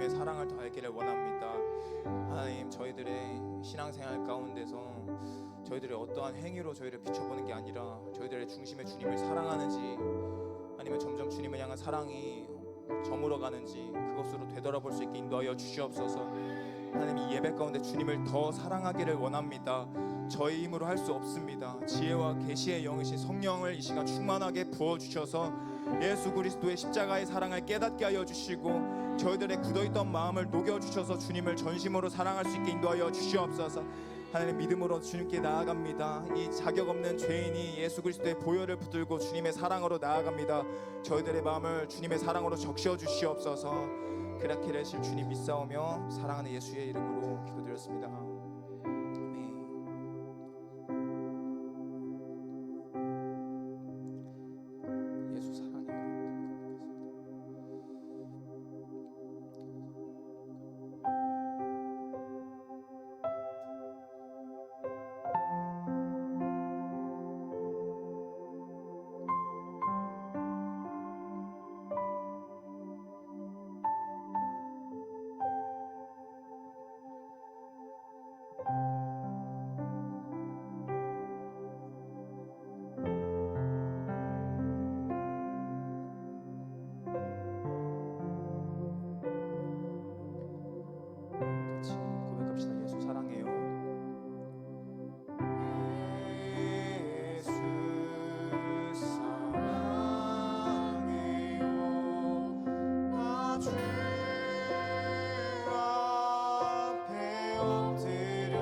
주님의 사랑을 더 알기를 원합니다. 하나님, 저희들의 신앙생활 가운데서 저희들의 어떠한 행위로 저희를 비춰보는 게 아니라 저희들의 중심에 주님을 사랑하는지 아니면 점점 주님을 향한 사랑이 저물어가는지 그것으로 되돌아볼 수 있게 인도하여 주시옵소서. 하나님, 이 예배 가운데 주님을 더 사랑하기를 원합니다. 저희 힘으로 할 수 없습니다. 지혜와 계시의 영이신 성령을 이 시간 충만하게 부어주셔서 예수 그리스도의 십자가의 사랑을 깨닫게 하여 주시고 저희들의 굳어있던 마음을 녹여주셔서 주님을 전심으로 사랑할 수 있게 인도하여 주시옵소서. 하나님, 믿음으로 주님께 나아갑니다. 이 자격 없는 죄인이 예수 그리스도의 보혈을 붙들고 주님의 사랑으로 나아갑니다. 저희들의 마음을 주님의 사랑으로 적셔 주시옵소서. 그렇게 되실 주님 믿사오며 사랑하는 예수의 이름으로 기도드렸습니다. 아멘. 예수 사랑해요. 같이 고백합시다. 예수 사랑해요. 예수 사랑해요. 나 주 앞에 엎드려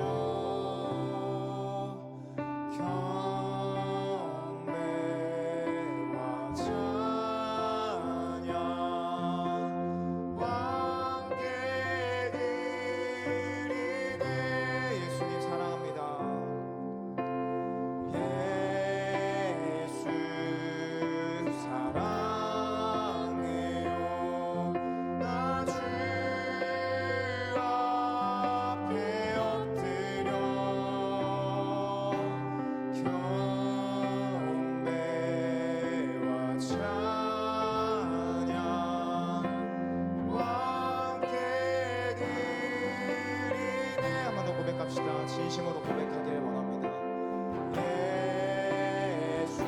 경배와 찬양 함께 드리네. 예수님 사랑합니다. 예수 사랑해요. 나 주 앞에 엎드려 경배와 찬양 함께 드리네. 한 번 더 고백합시다. 진심으로 고백하기를 원합니다. 예수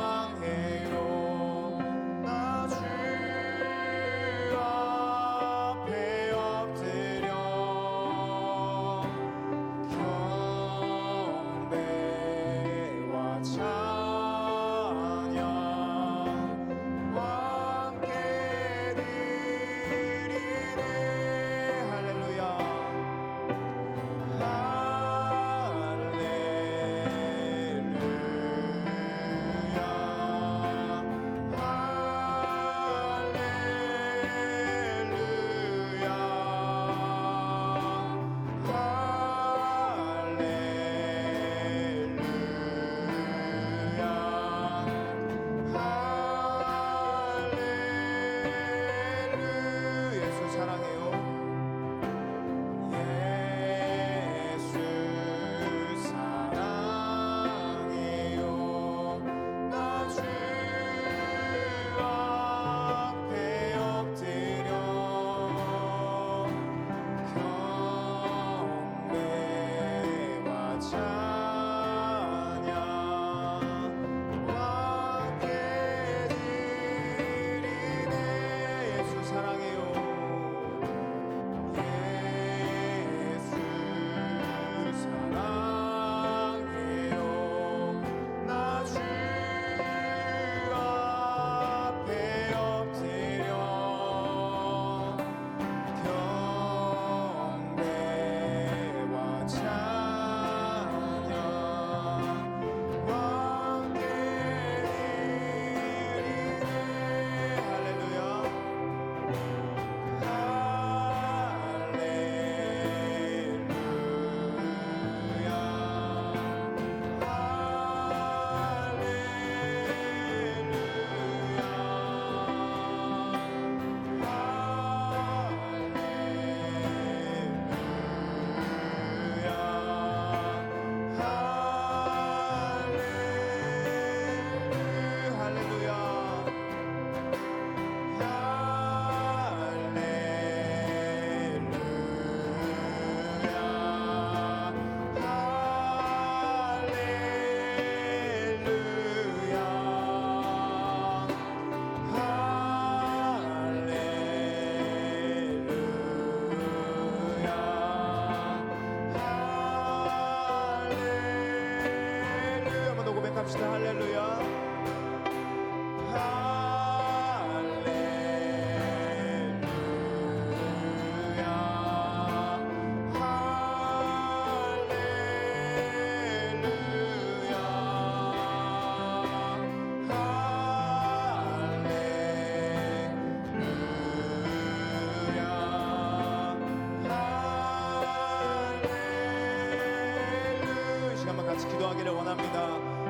사랑해요. 나 주 앞에 엎드려 경배와 찬양 함께 드리네. 할렐루야. 같이 기도하기를 원합니다.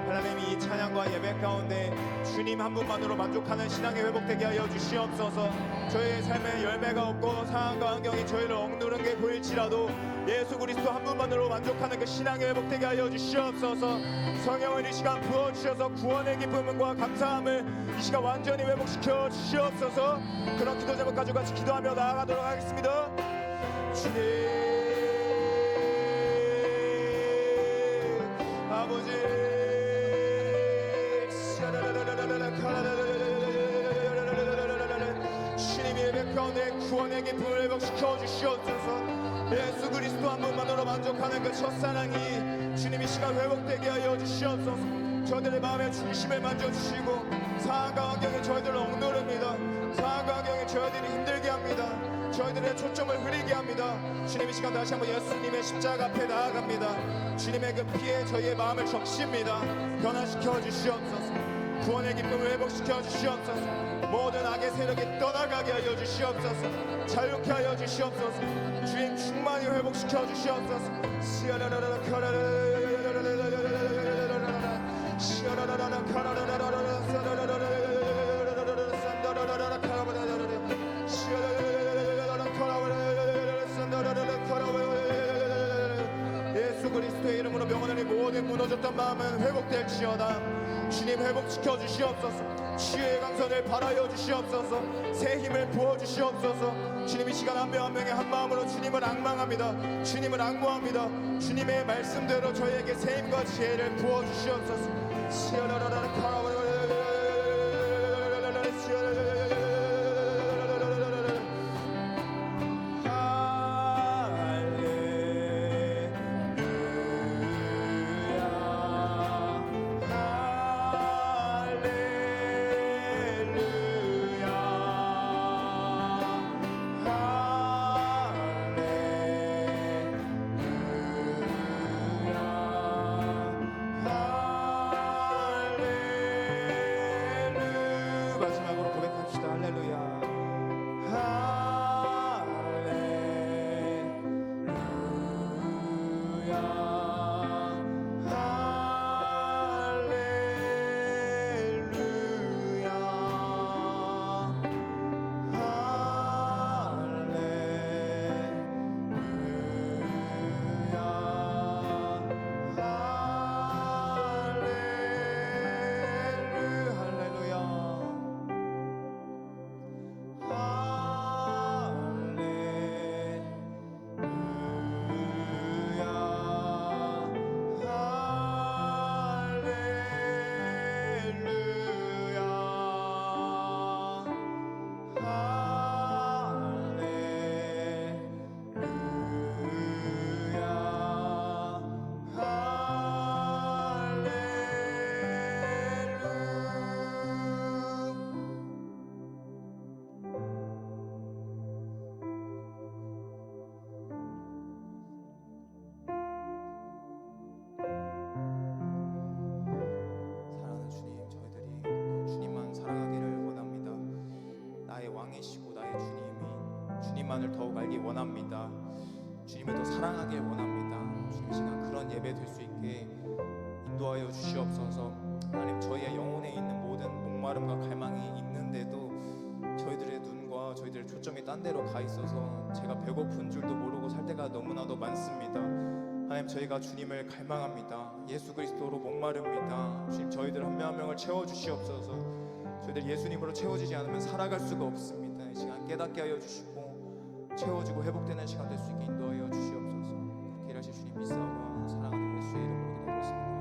하나님, 이 찬양과 예배 가운데 주님 한 분만으로 만족하는 신앙이 회복되게 하여 주시옵소서. 저희의 삶에 열매가 없고 상황과 환경이 저희를 억누른 게 보일지라도 예수 그리스도 한 분만으로 만족하는 그 신앙이 회복되게 하여 주시옵소서. 성령을 이 시간 부어주셔서 구원의 기쁨과 감사함을 이 시간 완전히 회복시켜 주시옵소서. 그런 기도 제목 가지고 같이 기도하며 나아가도록 하겠습니다. 주님 아버지, 주님의 예배 가운데 구원의 기쁨을 회복시켜 주시옵소서. 예수 그리스도 한 분만으로 만족하는 그 첫사랑이 주님이 시간 회복되게 하여 주시옵소서. 저들의 마음의 중심을 만져주시고 상황과 환경이 저희들을 억누릅니다. 상황과 환경이 저희들이 힘들게 합니다. 저희들의 초점을 흐리게 합니다. 주님, 이 시간 다시 한번 예수님의 십자가 앞에 나아갑니다. 주님의 그 피에 저희의 마음을 적십니다. 변화시켜 주시옵소서. 구원의 기쁨을 회복시켜 주시옵소서. 모든 악의 세력이 떠나가게 하여 주시옵소서. 자유케 하여 주시옵소서. 주님 충만히 회복시켜 주시옵소서. 예수 그리스도의 이름으로 명하노니 모든 무너졌던 마음은 회복될지어다. 주님, 회복시켜 주시옵소서. 치유의 강선을 발하여 주시옵소서. 새 힘을 부어 주시옵소서. 주님, 이 시간 한 명 한 명의 한 마음으로 주님을 앙망합니다. 주님을 앙모합니다. 주님의 말씀대로 저희에게 새 힘과 지혜를 부어 주시옵소서. 주님만을 더욱 알기 원합니다. 주님을 더 사랑하길 원합니다. 주님, 시간 그런 예배 될 수 있게 인도하여 주시옵소서. 하나님, 저희의 영혼에 있는 모든 목마름과 갈망이 있는데도 저희들의 눈과 저희들의 초점이 딴 데로 가 있어서 제가 배고픈 줄도 모르고 살 때가 너무나도 많습니다. 하나님, 저희가 주님을 갈망합니다. 예수 그리스도로 목마릅니다. 주님, 저희들 한 명 한 명을 채워주시옵소서. 저희들 예수님으로 채워지지 않으면 살아갈 수가 없습니다. 이 시간 깨닫게 하여 주시고 채워지고 회복되는 시간 될 수 있게 인도하여 주시옵소서. 그렇게 일하실 주님 믿사오고 사랑하는 예수의 이름으로 기도드렸습니다.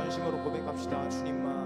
전심으로 고백합시다. 주님만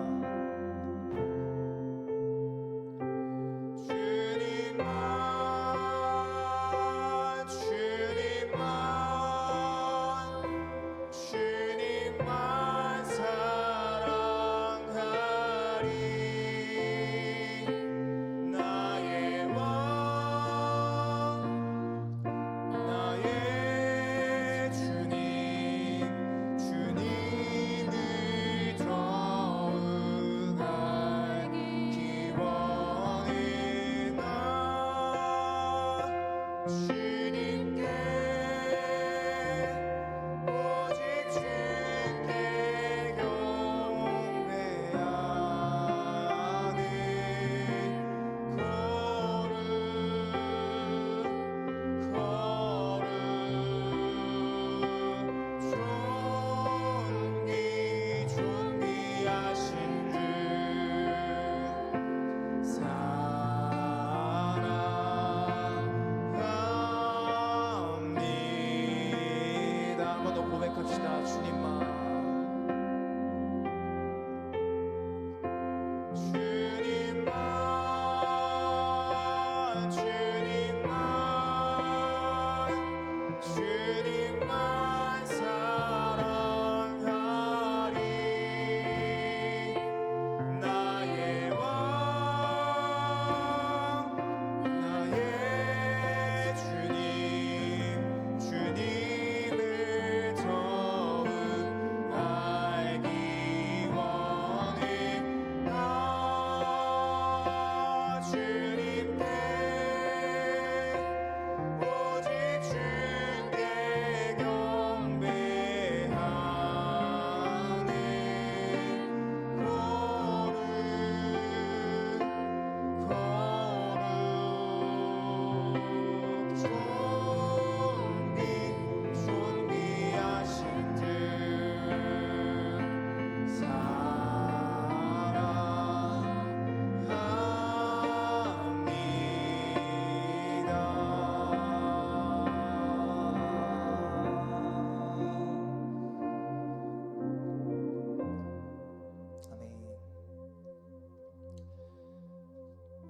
고백합시다. 주님만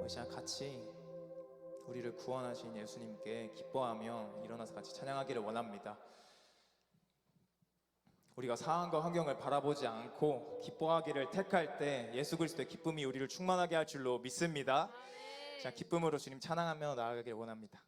이 시간 같이 우리를 구원하신 예수님께 기뻐하며 일어나서 같이 찬양하기를 원합니다. 우리가 상황과 환경을 바라보지 않고 기뻐하기를 택할 때 예수 그리스도의 기쁨이 우리를 충만하게 할 줄로 믿습니다. 자, 기쁨으로 주님 찬양하며 나아가기를 원합니다.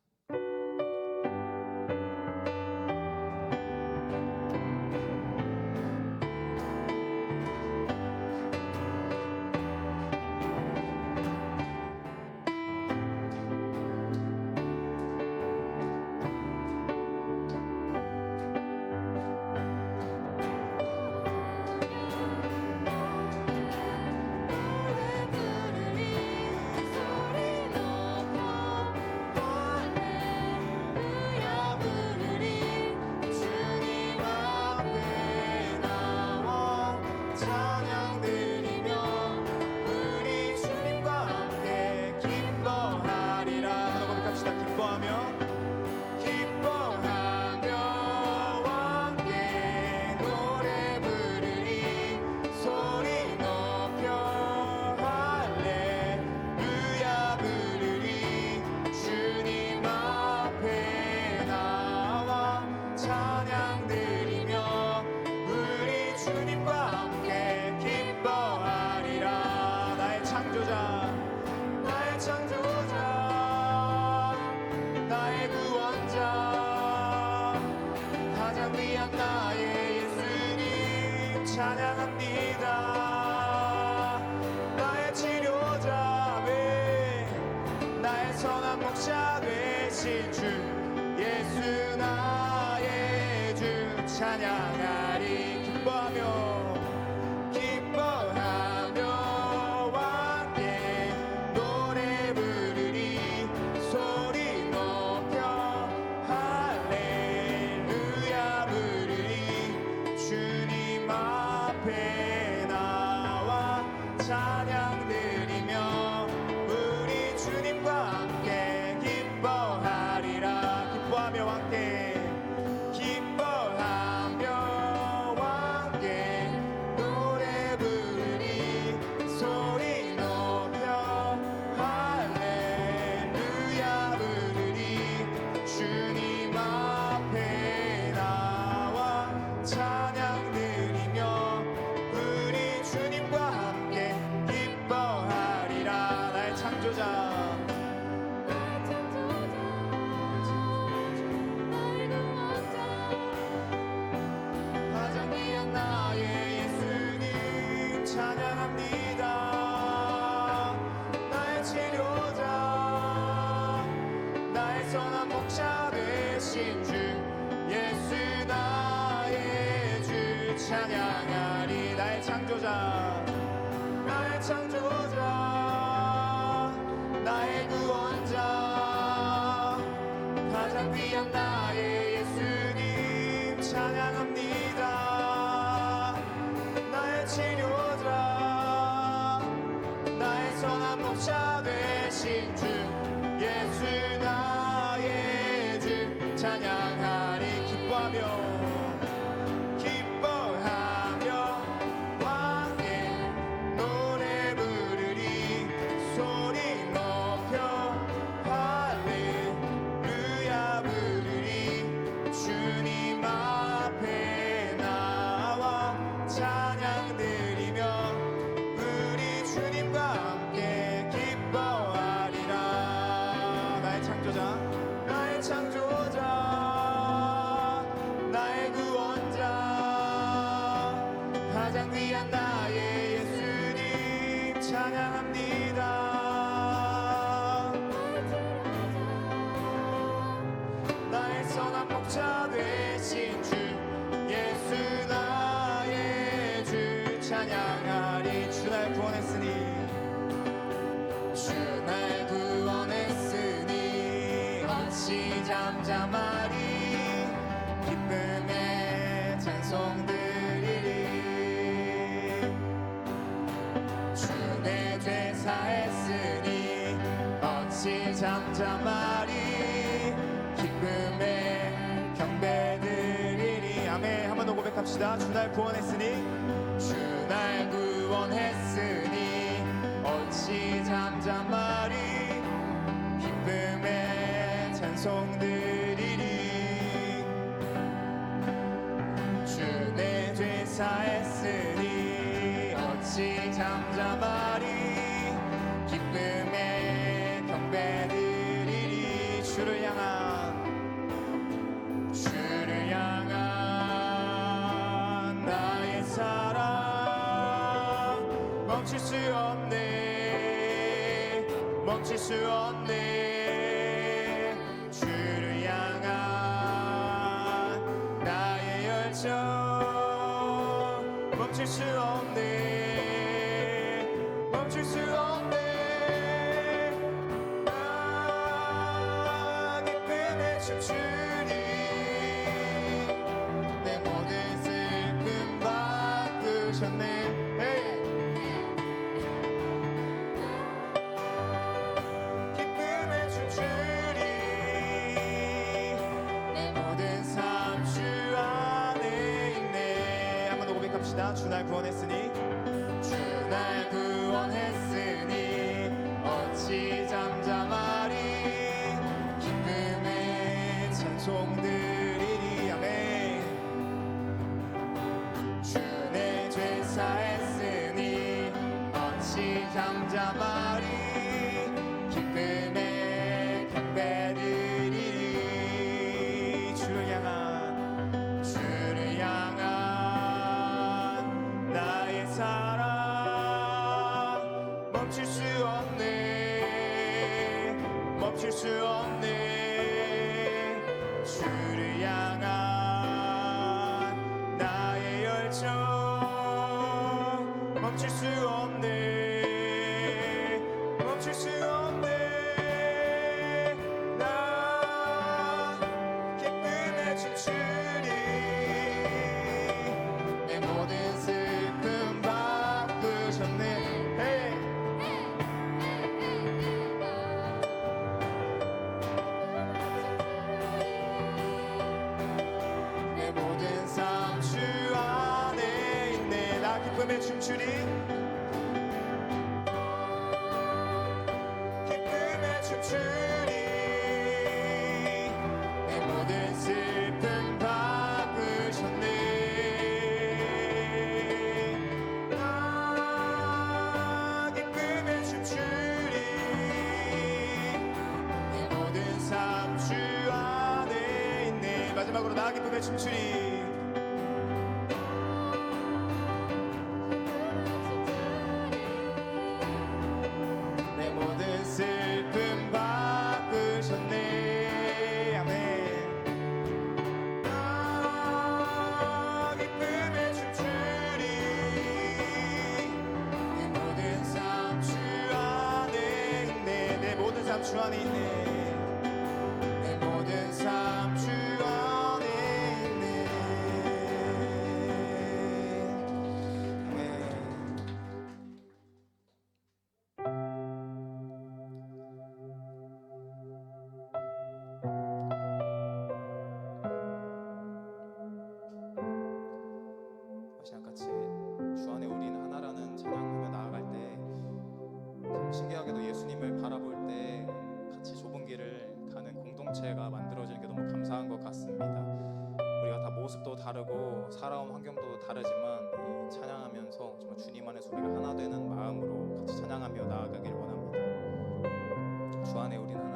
찬양합니다. 나의 치료자 나의 선한 목자 되신 주 예수 나의 주 찬양하리. 기뻐하며 함께 노래 부르리. 소리 높여 할렐루야 부르리. 주님 앞에 나와 찬양 드리며 우리 주님과 함께 기뻐하리라. 기뻐하며 함께 노래 창조자, 나의 창조자, 나의 구원자, 가장 귀한 나의 예수님 찬양합니다. 나의 치료자, 나의 선한 목자 되신 주 예수 나의 주 찬양하리. 기뻐하며 가장 귀한 나의 예수님 찬양합니다. 나의 선한 목자 되신 주 예수 나의 주 찬양하리. 주 날 구원했으니, 주 날 구원했으니 어찌 잠잠하리. 기쁨의 찬송들 사했으니 어찌 잠잠하리. 기쁨의 경배드리리. 아멘. 한 번 더 고백합시다. 주 날 구원했으니, 주 날 구원했으니 어찌 잠잠하리. 기쁨의 찬송드리리. 주 내 죄 사했으니 어찌 잠잠하리. 기쁨의 경배드리리. 주를 향한 나의 사랑 멈출 수 없네, 멈출 수 없네. 주를 향한 나의 열정 멈출 수 없네, 멈출 수 없네. 춤추니 내 모든 슬픔 바꾸셨네. 기쁨에 춤추니 내 모든 삶 주 안에 있네. 한 번 더 고백합시다. 주 날 구원했으니, 주 날 구원했으니 어찌 잠잠하리. 찬송드리리. 아멘. 주 내 죄 사했으니 어찌 잠잠하리. 기쁨에 경배드리리. 주를 향한 나의 사랑 멈출 수 없네, 멈출 수 없네. 주를 향한 나의 열정 멈출 수 없네, 멈출 수 없네. 나 기쁨에 춤추리 내 모든 슬픔 바꾸셨네. 기쁨에 춤추리, 기쁨에 춤추리 내 모든 슬픔 바꾸셨네. 나 기쁨에 춤추리 내 모든 삶 주 안에 있네. 마지막으로 나 기쁨에 춤추리. 슬픔 바꾸셨네. 아멘. 나 기쁨에 춤추리 주 안에 있네. 내 모든 삶 주 안에 있네. 같이 주 안에 우린 하나라는 찬양하며 나아갈 때 참 신기하게도 예수님을 바라볼 때 같이 좁은 길을 가는 공동체가 만들어지는 게 너무 감사한 것 같습니다. 우리가 다 모습도 다르고 살아온 환경도 다르지만 이 찬양하면서 정말 주님 안에서 우리가 하나 되는 마음으로 같이 찬양하며 나아가길 원합니다. 주 안에 우린 하나.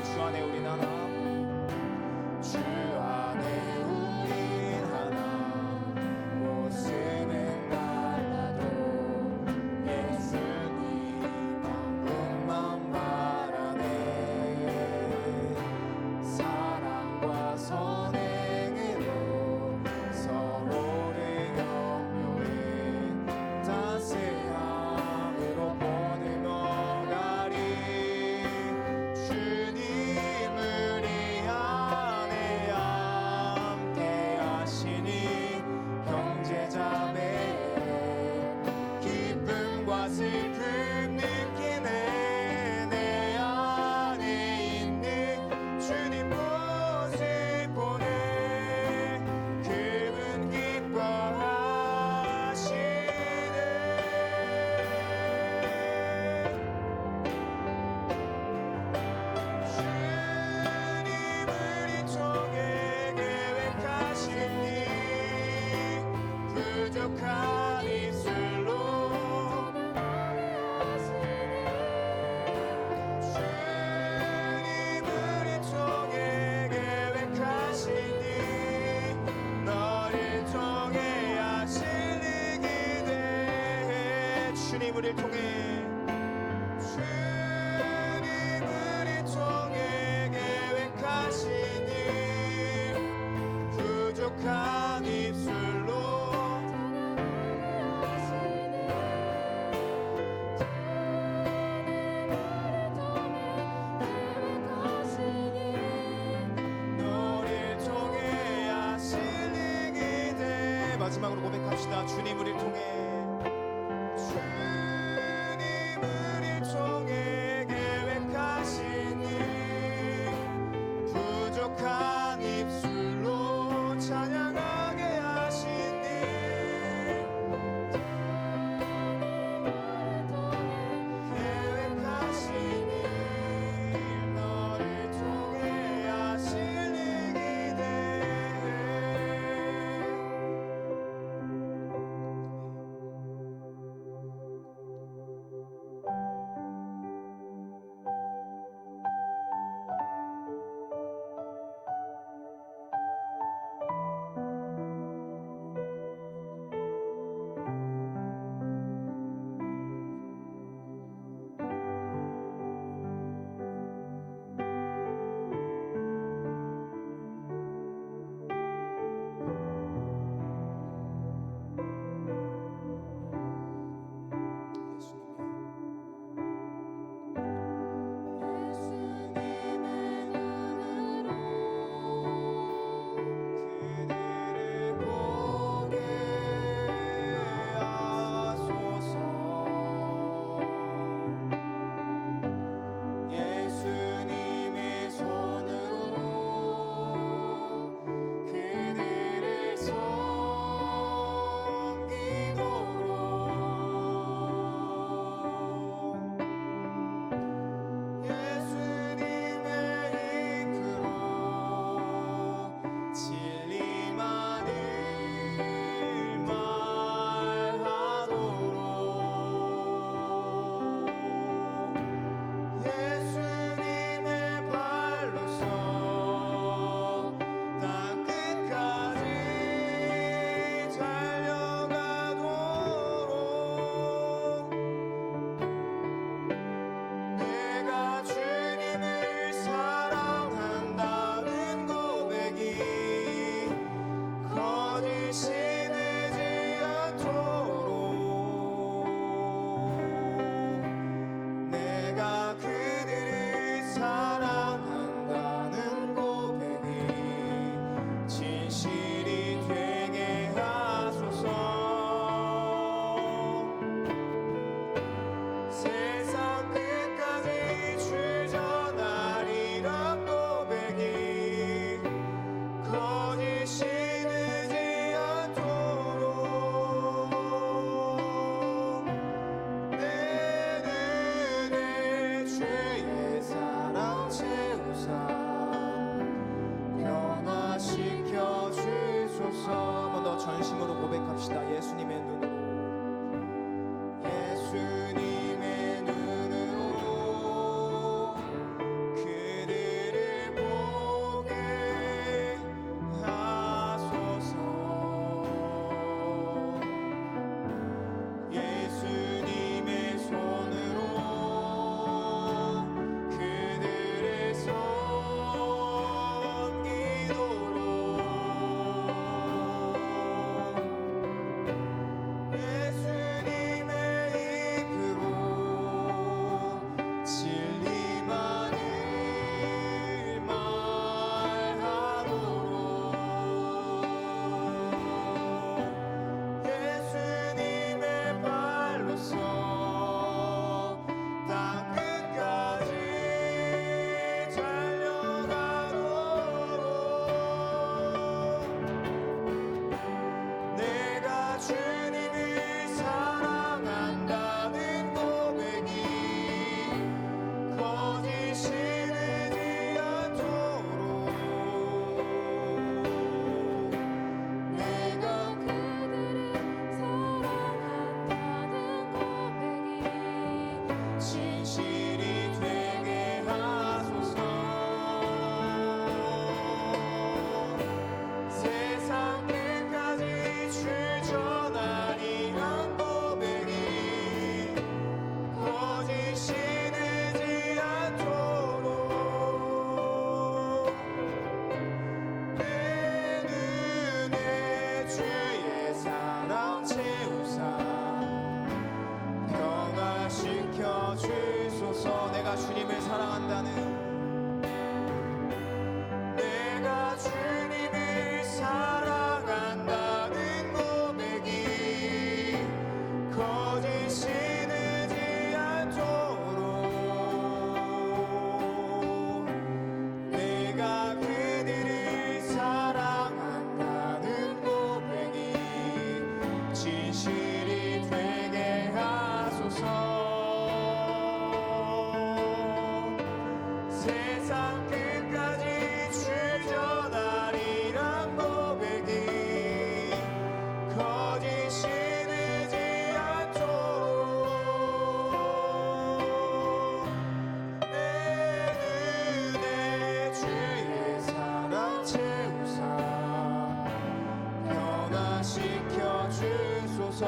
주 안에 우린 하나. 주 안에 우린 하나. 모습은 달라도 예수님 한 분만 바라네. 사랑과 선행으로 서로를 격려해 따스함으로 보듬어 가리. 슬픔 느끼네. 내 안에 있는 주님 모습 보네. 그분 기뻐하시네. 주님 우리 통해 계획하신 일 부족한 입술로 주님 우리를 통해 주님 우리 통해 계획하신 일 부족한 입술로 너를 통해 하실 일 기대. 마지막으로 고백합시다. 주님 우리를 통해 부족한 입술로 찬양하게 하신 일 계획하신 일 너를 통해 주소서. 내가 주님을 사랑한다는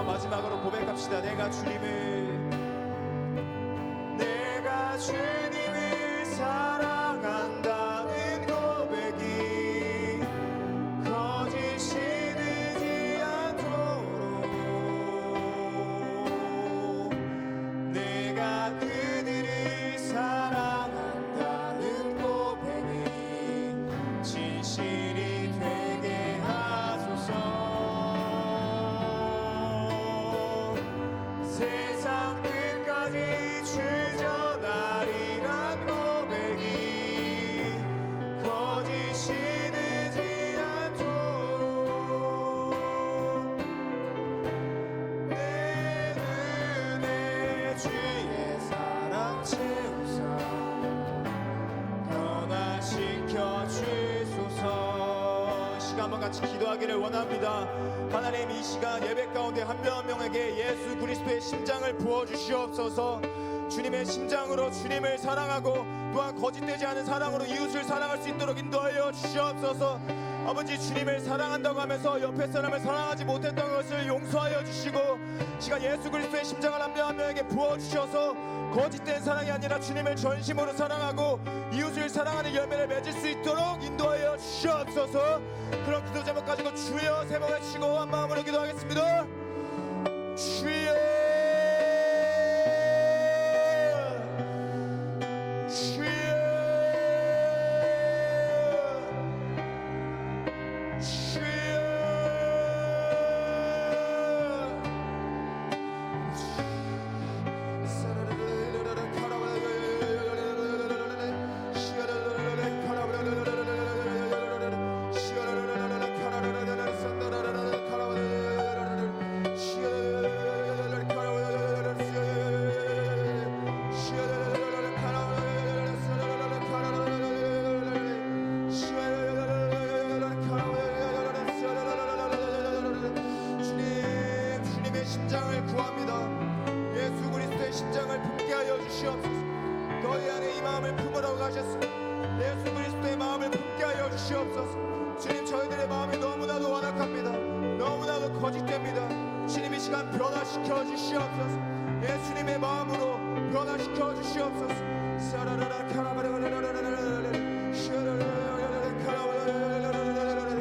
마지막으로 고백합시다. 내가 주님을 사랑한다는 고백이 거짓이 되지 않도록 내가 그들을 사랑한다는 고백이 진실이 되게 하소서. 세상 끝까지 주 전하리란 고백이 거짓이 되지 않도록 내 눈에 주의 사랑 채우사 변화시켜 주소서. 시간 한번 같이 기도하기를 원합니다. 하나님, 이 시간 예배 가운데 한 명 한 명에게 예수 그리스도의 심장을 부어주시옵소서. 주님의 심장으로 주님을 사랑하고 또한 거짓되지 않은 사랑으로 이웃을 사랑할 수 있도록 인도하여 주시옵소서. 아버지, 주님을 사랑한다고 하면서 옆에 사람을 사랑하지 못했던 것을 용서하여 주시고 시간 예수 그리스도의 심장을 한 명 한 명에게 부어주셔서 거짓된 사랑이 아니라 주님을 전심으로 사랑하고 이웃을 사랑하는 열매를 맺을 수 있도록 인도하여 주시옵소서. 그런 기도 제목 가지고 주여 세 번 외치고 한 마음으로 기도하겠습니다. 주여, 주여, 주여. 심장을 구합니다. 예수 그리스도의 심장을 품게 하여 주시옵소서. 너희 안에 이 마음을 품으라고 하셨습니다. 예수 그리스도의 마음을 품게 하여 주시옵소서. 주님, 저희들의 마음이 너무나도 완악합니다. 너무나도 거짓됩니다. 주님, 이 시간 변화시켜 주시옵소서. 예수님의 마음으로 변화시켜 주시옵소서. 사라라라 카라바라라라라라라라 샤라라라라라 카라바라라라라라라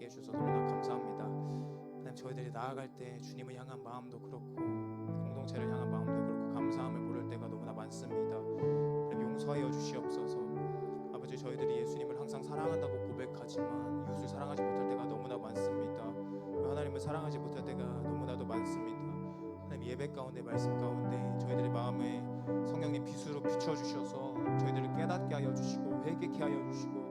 있게 해주셔서 너무나 감사합니다. 하나님, 저희들이 나아갈 때 주님을 향한 마음도 그렇고 공동체를 향한 마음도 그렇고 감사함을 모를 때가 너무나 많습니다. 하나님, 용서하여 주시옵소서. 아버지, 저희들이 예수님을 항상 사랑한다고 고백하지만 이웃을 사랑하지 못할 때가 너무나 많습니다. 하나님을 사랑하지 못할 때가 너무나도 많습니다. 하나님, 예배 가운데 말씀 가운데 저희들의 마음에 성령님 빛으로 비춰주셔서 저희들을 깨닫게 하여 주시고 회개케 하여 주시고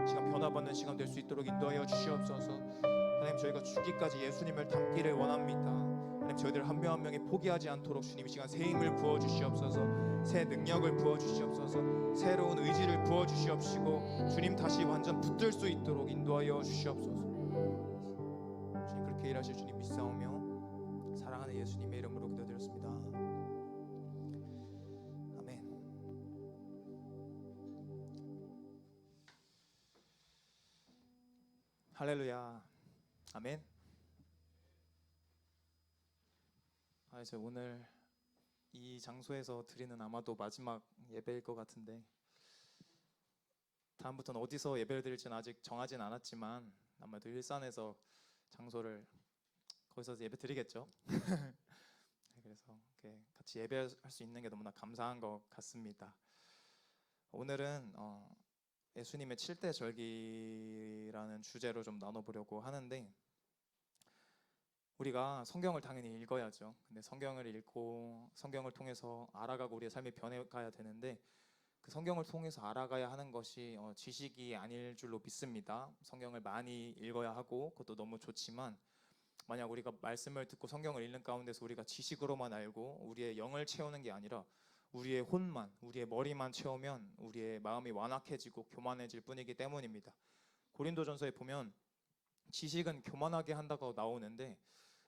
시간 변화받는 시간 될 수 있도록 인도하여 주시옵소서. 하나님, 저희가 죽기까지 예수님을 닮기를 원합니다. 하나님, 저희들 한 명 한 명이 포기하지 않도록 주님 이 시간 새 힘을 부어주시옵소서. 새 능력을 부어주시옵소서. 새로운 의지를 부어주시옵시고 주님 다시 완전 붙들 수 있도록 인도하여 주시옵소서. 주님, 그렇게 일하실 주님 믿사오며 사랑하는 예수님의 이름으로 기도드렸습니다. 아멘. 할렐루야. 아멘. 그래서 오늘 이 장소에서 드리는 아마도 마지막 예배일 것 같은데, 다음부터는 어디서 예배를 드릴지는 아직 정하진 않았지만 아마도 일산에서 장소를 거기서 예배 드리겠죠. 그래서 이렇게 같이 예배할 수 있는 게 너무나 감사한 것 같습니다. 오늘은 예수님의 7대 절기라는 주제로 좀 나눠보려고 하는데, 우리가 성경을 당연히 읽어야죠. 근데 성경을 읽고 성경을 통해서 알아가고 우리의 삶이 변해가야 되는데, 그 성경을 통해서 알아가야 하는 것이 지식이 아닐 줄로 믿습니다. 성경을 많이 읽어야 하고 그것도 너무 좋지만, 만약 우리가 말씀을 듣고 성경을 읽는 가운데서 우리가 지식으로만 알고 우리의 영을 채우는 게 아니라 우리의 혼만, 우리의 머리만 채우면 우리의 마음이 완악해지고 교만해질 뿐이기 때문입니다. 고린도전서에 보면 지식은 교만하게 한다고 나오는데,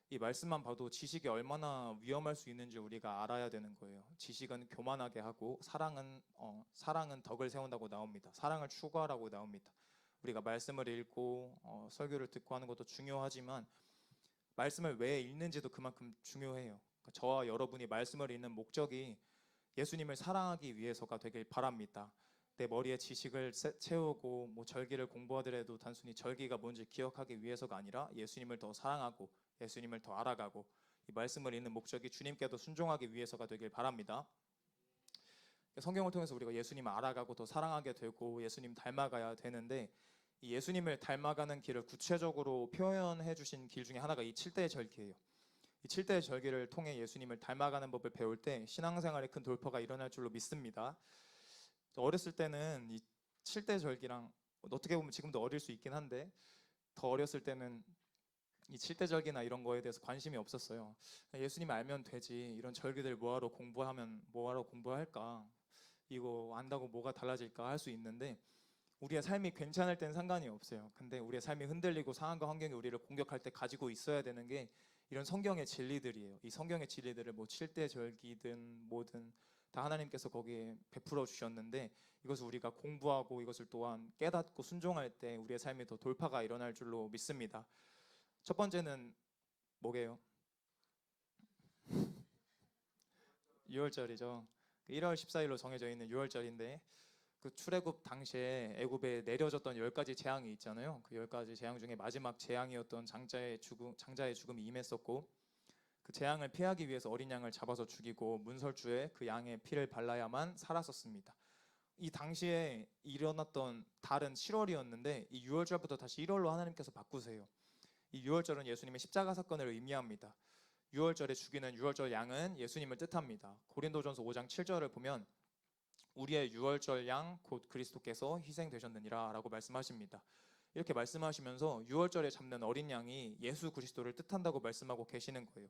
이 말씀만 봐도 지식이 얼마나 위험할 수 있는지 우리가 알아야 되는 거예요. 지식은 교만하게 하고 사랑은 덕을 세운다고 나옵니다. 사랑을 추구하라고 나옵니다. 우리가 말씀을 읽고 설교를 듣고 하는 것도 중요하지만 말씀을 왜 읽는지도 그만큼 중요해요. 그러니까 저와 여러분이 말씀을 읽는 목적이 예수님을 사랑하기 위해서가 되길 바랍니다. 내 머리에 지식을 채우고 절기를 공부하더라도 단순히 절기가 뭔지 기억하기 위해서가 아니라 예수님을 더 사랑하고 예수님을 더 알아가고 이 말씀을 읽는 목적이 주님께도 순종하기 위해서가 되길 바랍니다. 성경을 통해서 우리가 예수님을 알아가고 더 사랑하게 되고 예수님 닮아가야 되는데, 이 예수님을 닮아가는 길을 구체적으로 표현해 주신 길 중에 하나가 이 7대 절기예요. 이 7대 절기를 통해 예수님을 닮아가는 법을 배울 때 신앙생활에 큰 돌파가 일어날 줄로 믿습니다. 어렸을 때는 이 7대 절기랑 어떻게 보면 지금도 어릴 수 있긴 한데, 더 어렸을 때는 이 7대 절기나 이런 거에 대해서 관심이 없었어요. 예수님 알면 되지, 이런 절기들 뭐하러 공부할까, 이거 안다고 뭐가 달라질까 할 수 있는데, 우리의 삶이 괜찮을 땐 상관이 없어요. 근데 우리의 삶이 흔들리고 상황과 환경이 우리를 공격할 때 가지고 있어야 되는 게 이런 성경의 진리들이에요. 이 성경의 진리들을 7대 절기든 뭐든 다 하나님께서 거기에 베풀어 주셨는데, 이것을 우리가 공부하고 이것을 또한 깨닫고 순종할 때 우리의 삶에 더 돌파가 일어날 줄로 믿습니다. 첫 번째는 뭐게요? 6월절이죠. 1월 14일로 정해져 있는 6월절인데, 그 출애굽 당시에 애굽에 내려졌던 10가지 재앙이 있잖아요. 그 10가지 재앙 중에 마지막 재앙이었던 장자의 죽음이 임했었고, 그 재앙을 피하기 위해서 어린 양을 잡아서 죽이고 문설주에 그 양의 피를 발라야만 살았었습니다. 이 당시에 일어났던 달은 7월이었는데 이 6월절부터 다시 1월로 하나님께서 바꾸세요. 이 6월절은 예수님의 십자가 사건을 의미합니다. 6월절에 죽이는 6월절 양은 예수님을 뜻합니다. 고린도전서 5장 7절을 보면 우리의 6월절 양 곧 그리스도께서 희생되셨느니라 라고 말씀하십니다. 이렇게 말씀하시면서 6월절에 잡는 어린 양이 예수 그리스도를 뜻한다고 말씀하고 계시는 거예요.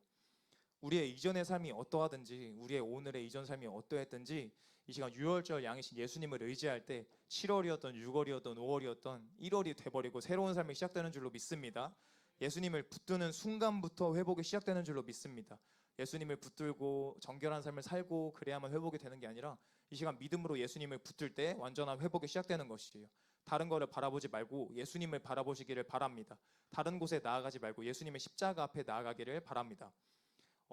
우리의 이전의 삶이 어떠하든지 우리의 오늘의 이전 삶이 어떠했든지 이 시간 6월절 양이신 예수님을 의지할 때 7월이었던 6월이었던 5월이었던 1월이 돼버리고 새로운 삶이 시작되는 줄로 믿습니다. 예수님을 붙드는 순간부터 회복이 시작되는 줄로 믿습니다. 예수님을 붙들고 정결한 삶을 살고 그래야만 회복이 되는 게 아니라 이 시간 믿음으로 예수님을 붙들 때 완전한 회복이 시작되는 것이에요. 다른 거를 바라보지 말고 예수님을 바라보시기를 바랍니다. 다른 곳에 나아가지 말고 예수님의 십자가 앞에 나아가기를 바랍니다.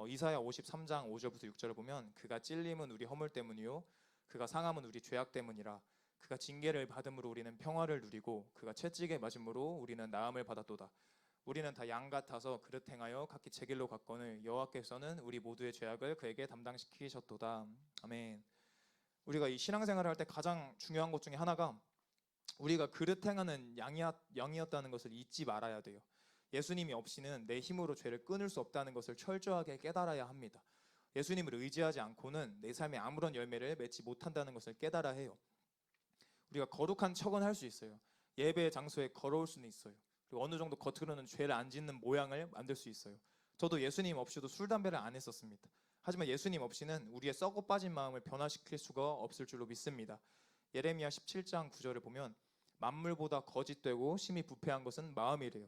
이사야 53장 5절부터 6절을 보면 그가 찔림은 우리 허물 때문이요 그가 상함은 우리 죄악 때문이라 그가 징계를 받음으로 우리는 평화를 누리고 그가 채찍에 맞음으로 우리는 나음을 받았도다. 우리는 다 양 같아서 그릇 행하여 각기 제 길로 갔거늘 여호와께서는 우리 모두의 죄악을 그에게 담당시키셨도다. 아멘. 우리가 이 신앙생활을 할 때 가장 중요한 것 중에 하나가 우리가 그릇 행하는 양이었다는 것을 잊지 말아야 돼요. 예수님이 없이는 내 힘으로 죄를 끊을 수 없다는 것을 철저하게 깨달아야 합니다. 예수님을 의지하지 않고는 내 삶에 아무런 열매를 맺지 못한다는 것을 깨달아야 해요. 우리가 거룩한 척은 할 수 있어요. 예배 장소에 걸어올 수는 있어요. 그리고 어느 정도 겉으로는 죄를 안 짓는 모양을 만들 수 있어요. 저도 예수님 없이도 술, 담배를 안 했었습니다. 하지만 예수님 없이는 우리의 썩어 빠진 마음을 변화시킬 수가 없을 줄로 믿습니다. 예레미야 17장 9절을 보면 만물보다 거짓되고 심히 부패한 것은 마음이래요.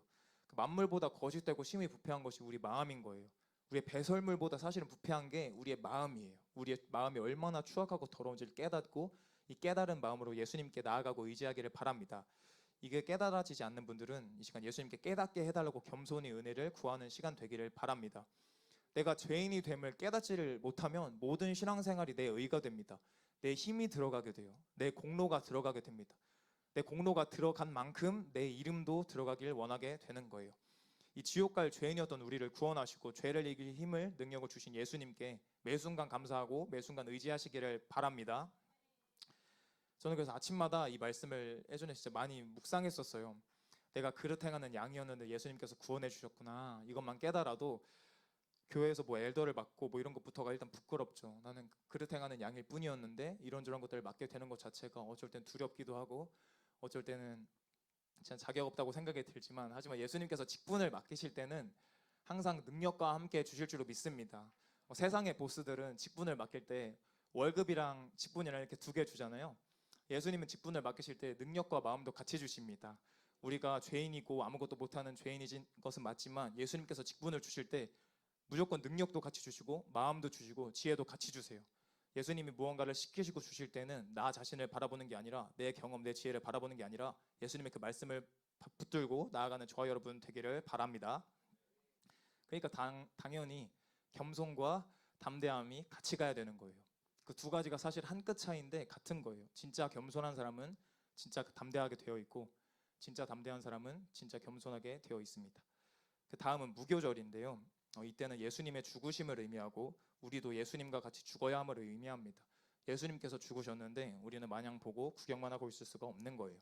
만물보다 거짓되고 심히 부패한 것이 우리 마음인 거예요. 우리의 배설물보다 사실은 부패한 게 우리의 마음이에요. 우리의 마음이 얼마나 추악하고 더러운지를 깨닫고 이 깨달은 마음으로 예수님께 나아가고 의지하기를 바랍니다. 이게 깨달아지지 않는 분들은 이 시간 예수님께 깨닫게 해달라고 겸손히 은혜를 구하는 시간 되기를 바랍니다. 내가 죄인이 됨을 깨닫지를 못하면 모든 신앙생활이 내 의가 됩니다. 내 힘이 들어가게 돼요. 내 공로가 들어가게 됩니다. 내 공로가 들어간 만큼 내 이름도 들어가길 원하게 되는 거예요. 이 지옥 갈 죄인이었던 우리를 구원하시고 죄를 이길 힘을 능력을 주신 예수님께 매 순간 감사하고 매 순간 의지하시기를 바랍니다. 저는 그래서 아침마다 이 말씀을 예전에 진짜 많이 묵상했었어요. 내가 그릇 행하는 양이었는데 예수님께서 구원해 주셨구나. 이것만 깨달아도 교회에서 뭐 엘더를 맡고 뭐 이런 것부터가 일단 부끄럽죠. 나는 그릇 행하는 양일 뿐이었는데 이런저런 것들을 맡게 되는 것 자체가 어쩔 땐 두렵기도 하고 어쩔 때는 진짜 자격 없다고 생각이 들지만 하지만 예수님께서 직분을 맡기실 때는 항상 능력과 함께 주실 줄로 믿습니다. 세상의 보스들은 직분을 맡길 때 월급이랑 직분이랑 이렇게 두 개 주잖아요. 예수님은 직분을 맡기실 때 능력과 마음도 같이 주십니다. 우리가 죄인이고 아무것도 못하는 죄인인 것은 맞지만 예수님께서 직분을 주실 때 무조건 능력도 같이 주시고 마음도 주시고 지혜도 같이 주세요. 예수님이 무언가를 시키시고 주실 때는 나 자신을 바라보는 게 아니라 내 경험, 내 지혜를 바라보는 게 아니라 예수님의 그 말씀을 붙들고 나아가는 저와 여러분 되기를 바랍니다. 그러니까 당연히 겸손과 담대함이 같이 가야 되는 거예요. 그 두 가지가 사실 한 끗 차이인데 같은 거예요. 진짜 겸손한 사람은 진짜 담대하게 되어 있고 진짜 담대한 사람은 진짜 겸손하게 되어 있습니다. 그 다음은 무교절인데요. 이때는 예수님의 죽으심을 의미하고 우리도 예수님과 같이 죽어야 함을 의미합니다. 예수님께서 죽으셨는데 우리는 마냥 보고 구경만 하고 있을 수가 없는 거예요.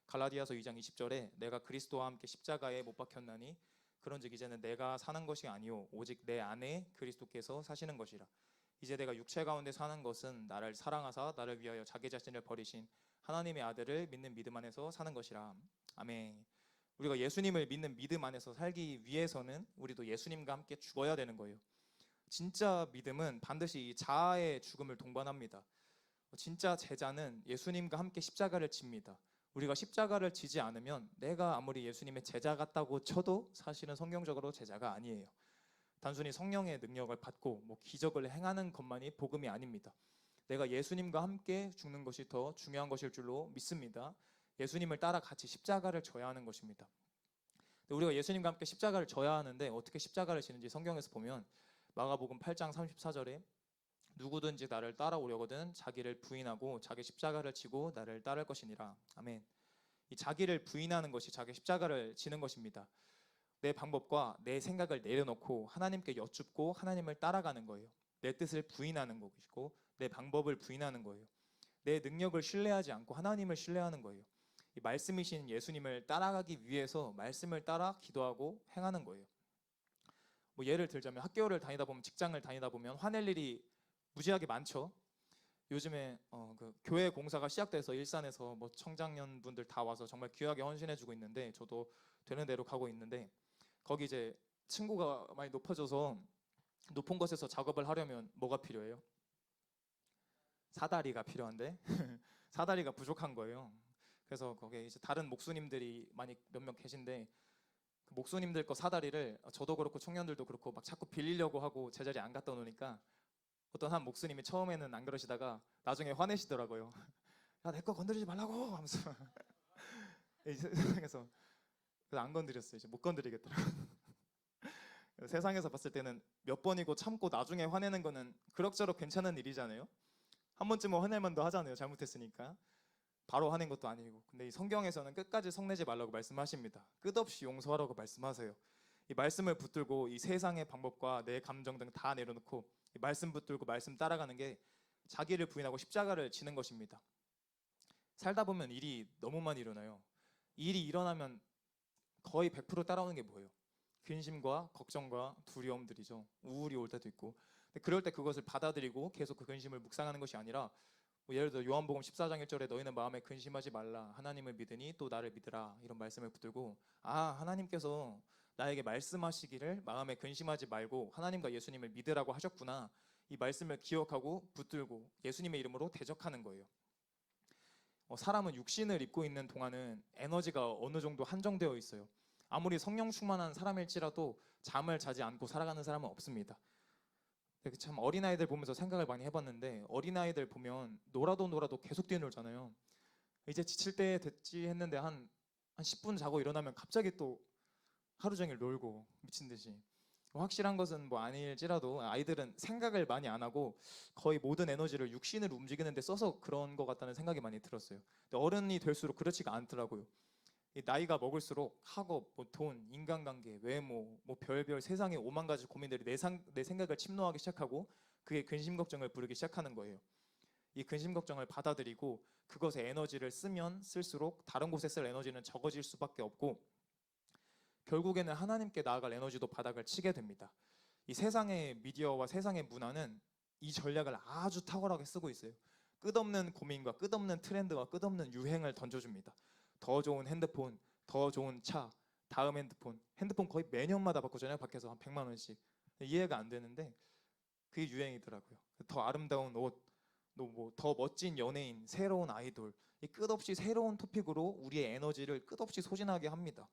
갈라디아서 2장 20절에 내가 그리스도와 함께 십자가에 못 박혔나니 그런즉 이제는 내가 사는 것이 아니요 오직 내 안에 그리스도께서 사시는 것이라. 이제 내가 육체 가운데 사는 것은 나를 사랑하사 나를 위하여 자기 자신을 버리신 하나님의 아들을 믿는 믿음 안에서 사는 것이라. 아멘. 우리가 예수님을 믿는 믿음 안에서 살기 위해서는 우리도 예수님과 함께 죽어야 되는 거예요. 진짜 믿음은 반드시 자아의 죽음을 동반합니다. 진짜 제자는 예수님과 함께 십자가를 집니다. 우리가 십자가를 지지 않으면 내가 아무리 예수님의 제자 같다고 쳐도 사실은 성경적으로 제자가 아니에요. 단순히 성령의 능력을 받고 뭐 기적을 행하는 것만이 복음이 아닙니다. 내가 예수님과 함께 죽는 것이 더 중요한 것일 줄로 믿습니다. 예수님을 따라 같이 십자가를 져야 하는 것입니다. 우리가 예수님과 함께 십자가를 져야 하는데 어떻게 십자가를 지는지 성경에서 보면 마가복음 8장 34절에 누구든지 나를 따라오려거든 자기를 부인하고 자기 십자가를 지고 나를 따를 것이니라. 아멘. 이 자기를 부인하는 것이 자기 십자가를 지는 것입니다. 내 방법과 내 생각을 내려놓고 하나님께 여쭙고 하나님을 따라가는 거예요. 내 뜻을 부인하는 것이고 내 방법을 부인하는 거예요. 내 능력을 신뢰하지 않고 하나님을 신뢰하는 거예요. 이 말씀이신 예수님을 따라가기 위해서 말씀을 따라 기도하고 행하는 거예요. 뭐 예를 들자면 학교를 다니다 보면 직장을 다니다 보면 화낼 일이 무지하게 많죠. 요즘에 그 교회 공사가 시작돼서 일산에서 뭐 청장년 분들 다 와서 정말 귀하게 헌신해주고 있는데 저도 되는 대로 가고 있는데 거기 이제 층고가 많이 높아져서 높은 곳에서 작업을 하려면 뭐가 필요해요? 사다리가 필요한데 사다리가 부족한 거예요. 그래서 거기에 이제 다른 목수님들이 많이 몇몇 계신데 그 목수님들 거 사다리를 저도 그렇고 청년들도 그렇고 막 자꾸 빌리려고 하고 제자리에 안 갖다 놓으니까 어떤 한 목수님이 처음에는 안 그러시다가 나중에 화내시더라고요. 야, 내 거 건드리지 말라고 하면서 이 세상에서 그래서 안 건드렸어요. 이제 못 건드리겠더라고요. 세상에서 봤을 때는 몇 번이고 참고 나중에 화내는 거는 그럭저럭 괜찮은 일이잖아요. 한 번쯤은 화낼 만도 하잖아요. 잘못했으니까. 바로 하는 것도 아니고. 근데 이 성경에서는 끝까지 성내지 말라고 말씀하십니다. 끝없이 용서하라고 말씀하세요. 이 말씀을 붙들고 이 세상의 방법과 내 감정 등 다 내려놓고 이 말씀 붙들고 말씀 따라가는 게 자기를 부인하고 십자가를 지는 것입니다. 살다 보면 일이 너무 많이 일어나요. 일이 일어나면 거의 100% 따라오는 게 뭐예요? 근심과 걱정과 두려움들이죠. 우울이 올 때도 있고. 근데 그럴 때 그것을 받아들이고 계속 그 근심을 묵상하는 것이 아니라, 뭐 예를 들어 요한복음 14장 1절에 너희는 마음에 근심하지 말라, 하나님을 믿으니 또 나를 믿으라, 이런 말씀을 붙들고, 하나님께서 나에게 말씀하시기를 마음에 근심하지 말고 하나님과 예수님을 믿으라고 하셨구나, 이 말씀을 기억하고 붙들고 예수님의 이름으로 대적하는 거예요. 사람은 육신을 입고 있는 동안은 에너지가 어느 정도 한정되어 있어요. 아무리 성령 충만한 사람일지라도 잠을 자지 않고 살아가는 사람은 없습니다. 참 어린아이들 보면서 생각을 많이 해봤는데, 어린아이들 보면 놀아도 계속 뛰어놀잖아요. 이제 지칠 때 됐지 했는데 한 10분 자고 일어나면 갑자기 또 하루 종일 놀고 미친 듯이. 확실한 것은 뭐 아닐지라도 아이들은 생각을 많이 안 하고 거의 모든 에너지를 육신을 움직이는 데 써서 그런 것 같다는 생각이 많이 들었어요. 근데 어른이 될수록 그렇지가 않더라고요. 이 나이가 먹을수록 학업, 뭐 돈, 인간관계, 외모, 뭐 별별 세상의 오만 가지 고민들이 내 생각을 침노하기 시작하고, 그게 근심 걱정을 부르기 시작하는 거예요. 이 근심 걱정을 받아들이고 그것에 에너지를 쓰면 쓸수록 다른 곳에 쓸 에너지는 적어질 수밖에 없고, 결국에는 하나님께 나아갈 에너지도 바닥을 치게 됩니다. 이 세상의 미디어와 세상의 문화는 이 전략을 아주 탁월하게 쓰고 있어요. 끝없는 고민과 끝없는 트렌드와 끝없는 유행을 던져줍니다. 더 좋은 핸드폰, 더 좋은 차, 다음 핸드폰 거의 매년마다 바꾸잖아요. 밖에서 한 100만 원씩. 이해가 안 되는데 그게 유행이더라고요. 더 아름다운 옷, 더 멋진 연예인, 새로운 아이돌, 이 끝없이 새로운 토픽으로 우리의 에너지를 끝없이 소진하게 합니다.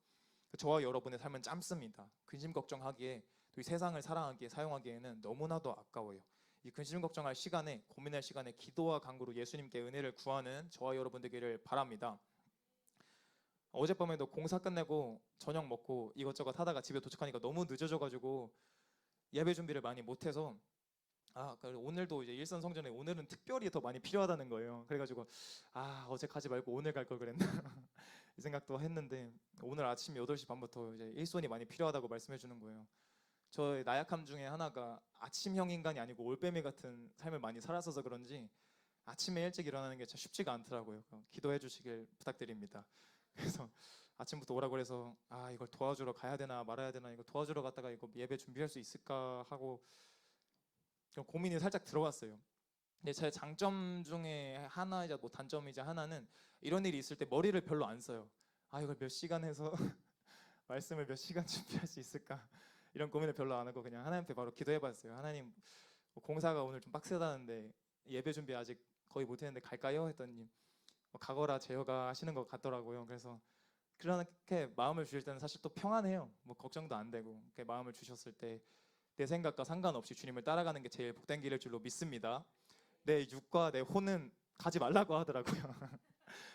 저와 여러분의 삶은 짧습니다. 근심 걱정하기에, 또 이 세상을 사랑하기에, 사용하기에는 너무나도 아까워요. 이 근심 걱정할 시간에, 고민할 시간에 기도와 간구로 예수님께 은혜를 구하는 저와 여러분 되기를 바랍니다. 어젯밤에도 공사 끝내고 저녁 먹고 이것저것 하다가 집에 도착하니까 너무 늦어져가지고 예배 준비를 많이 못해서, 오늘도 이제 일선 성전에 오늘은 특별히 더 많이 필요하다는 거예요. 그래가지고 어제 가지 말고 오늘 갈 걸 그랬나 이 생각도 했는데, 오늘 아침 8시 반부터 이제 일손이 많이 필요하다고 말씀해 주는 거예요. 저의 나약함 중에 하나가 아침형 인간이 아니고 올빼미 같은 삶을 많이 살았어서 그런지 아침에 일찍 일어나는 게 참 쉽지가 않더라고요. 기도해 주시길 부탁드립니다. 그래서 아침부터 오라고 해서 이걸 도와주러 가야 되나 말아야 되나, 이거 도와주러 갔다가 이거 예배 준비할 수 있을까 하고 좀 고민이 살짝 들어왔어요. 근데 제 장점 중에 하나이자 뭐 단점이자 하나는, 이런 일이 있을 때 머리를 별로 안 써요. 이걸 몇 시간 해서 말씀을 몇 시간 준비할 수 있을까, 이런 고민을 별로 안 하고 그냥 하나님께 바로 기도해봤어요. 하나님, 공사가 오늘 좀 빡세다는데 예배 준비 아직 거의 못했는데 갈까요? 했더니 가거라 제어가 하시는 것 같더라고요. 그래서 그렇게 마음을 주실 때는 사실 또 평안해요. 뭐 걱정도 안 되고. 그렇게 마음을 주셨을 때 내 생각과 상관없이 주님을 따라가는 게 제일 복된 길일 줄로 믿습니다. 내 육과 내 혼은 가지 말라고 하더라고요.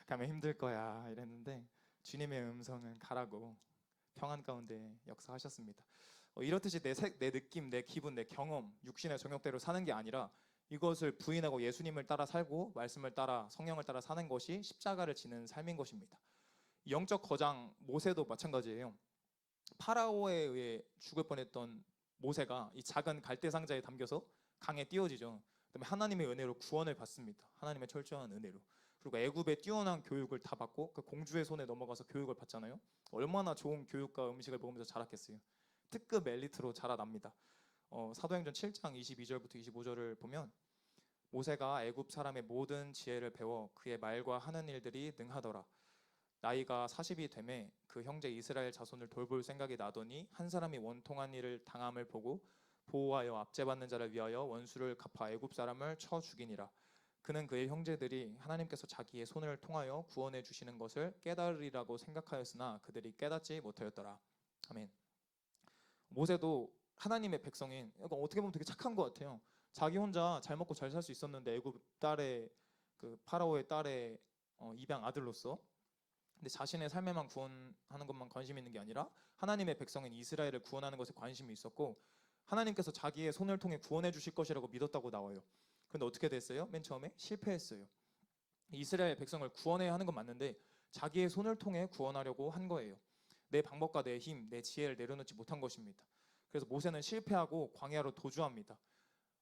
가면 힘들 거야 이랬는데, 주님의 음성은 가라고 평안 가운데 역사하셨습니다. 이렇듯이 내 느낌, 내 기분, 내 경험, 육신의 정욕대로 사는 게 아니라 이것을 부인하고 예수님을 따라 살고 말씀을 따라 성령을 따라 사는 것이 십자가를 지는 삶인 것입니다. 영적 거장 모세도 마찬가지예요. 파라오에 의해 죽을 뻔했던 모세가 이 작은 갈대 상자에 담겨서 강에 띄워지죠. 그다음에 하나님의 은혜로 구원을 받습니다. 하나님의 철저한 은혜로. 그리고 애굽의 뛰어난 교육을 다 받고 그 공주의 손에 넘어가서 교육을 받잖아요. 얼마나 좋은 교육과 음식을 먹으면서 자랐겠어요. 특급 엘리트로 자라납니다. 사도행전 7장 22절부터 25절을 보면, 모세가 애굽 사람의 모든 지혜를 배워 그의 말과 하는 일들이 능하더라. 나이가 40이 되매 그 형제 이스라엘 자손을 돌볼 생각이 나더니 한 사람이 원통한 일을 당함을 보고 보호하여 압제받는 자를 위하여 원수를 갚아 애굽 사람을 쳐 죽이니라. 그는 그의 형제들이 하나님께서 자기의 손을 통하여 구원해 주시는 것을 깨달으리라고 생각하였으나 그들이 깨닫지 못하였더라. 아멘. 모세도 하나님의 백성인, 어떻게 보면 되게 착한 것 같아요. 자기 혼자 잘 먹고 잘 살 수 있었는데 애굽 딸의, 그 파라오의 딸의 입양 아들로서, 근데 자신의 삶에만 구원하는 것만 관심 있는 게 아니라 하나님의 백성인 이스라엘을 구원하는 것에 관심이 있었고, 하나님께서 자기의 손을 통해 구원해 주실 것이라고 믿었다고 나와요. 근데 어떻게 됐어요? 맨 처음에 실패했어요. 이스라엘 백성을 구원해야 하는 건 맞는데 자기의 손을 통해 구원하려고 한 거예요. 내 방법과 내 힘, 내 지혜를 내려놓지 못한 것입니다. 그래서 모세는 실패하고 광야로 도주합니다.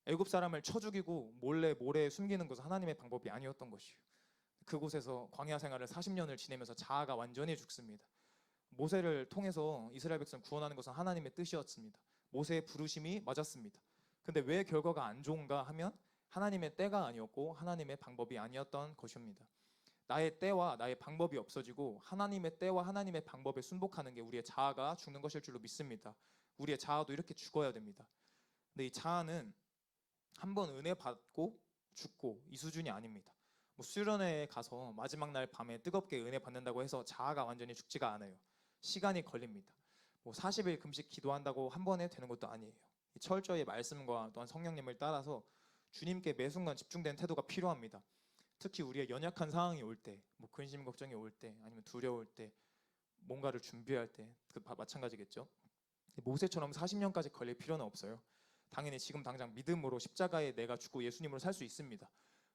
애굽 사람을 쳐 죽이고 몰래 모래에 숨기는 것은 하나님의 방법이 아니었던 것이에요. 그곳에서 광야 생활을 40년을 지내면서 자아가 완전히 죽습니다. 모세를 통해서 이스라엘 백성 구원하는 것은 하나님의 뜻이었습니다. 모세의 부르심이 맞았습니다. 근데 왜 결과가 안 좋은가 하면 하나님의 때가 아니었고 하나님의 방법이 아니었던 것입니다. 나의 때와 나의 방법이 없어지고 하나님의 때와 하나님의 방법에 순복하는 게 우리의 자아가 죽는 것일 줄로 믿습니다. 우리의 자아도 이렇게 죽어야 됩니다. 근데 이 자아는 한번 은혜 받고 죽고 이 수준이 아닙니다. 뭐 수련회에 가서 마지막 날 밤에 뜨겁게 은혜 받는다고 해서 자아가 완전히 죽지가 않아요. 시간이 걸립니다. 뭐 40일 금식 기도한다고 한 번에 되는 것도 아니에요. 철저히 말씀과 또한 성령님을 따라서 주님께 매 순간 집중된 태도가 필요합니다. 특히 우리의 연약한 상황이 올 때, 뭐 근심 걱정이 올 때, 아니면 두려울 때, 뭔가를 준비할 때, 마찬가지겠죠. 모세처럼 40년까지 걸릴 필요는 없어요. 당연히 지금 당장 믿음으로 십자가에 내가 죽고 예수님으로 살 수 있습니다.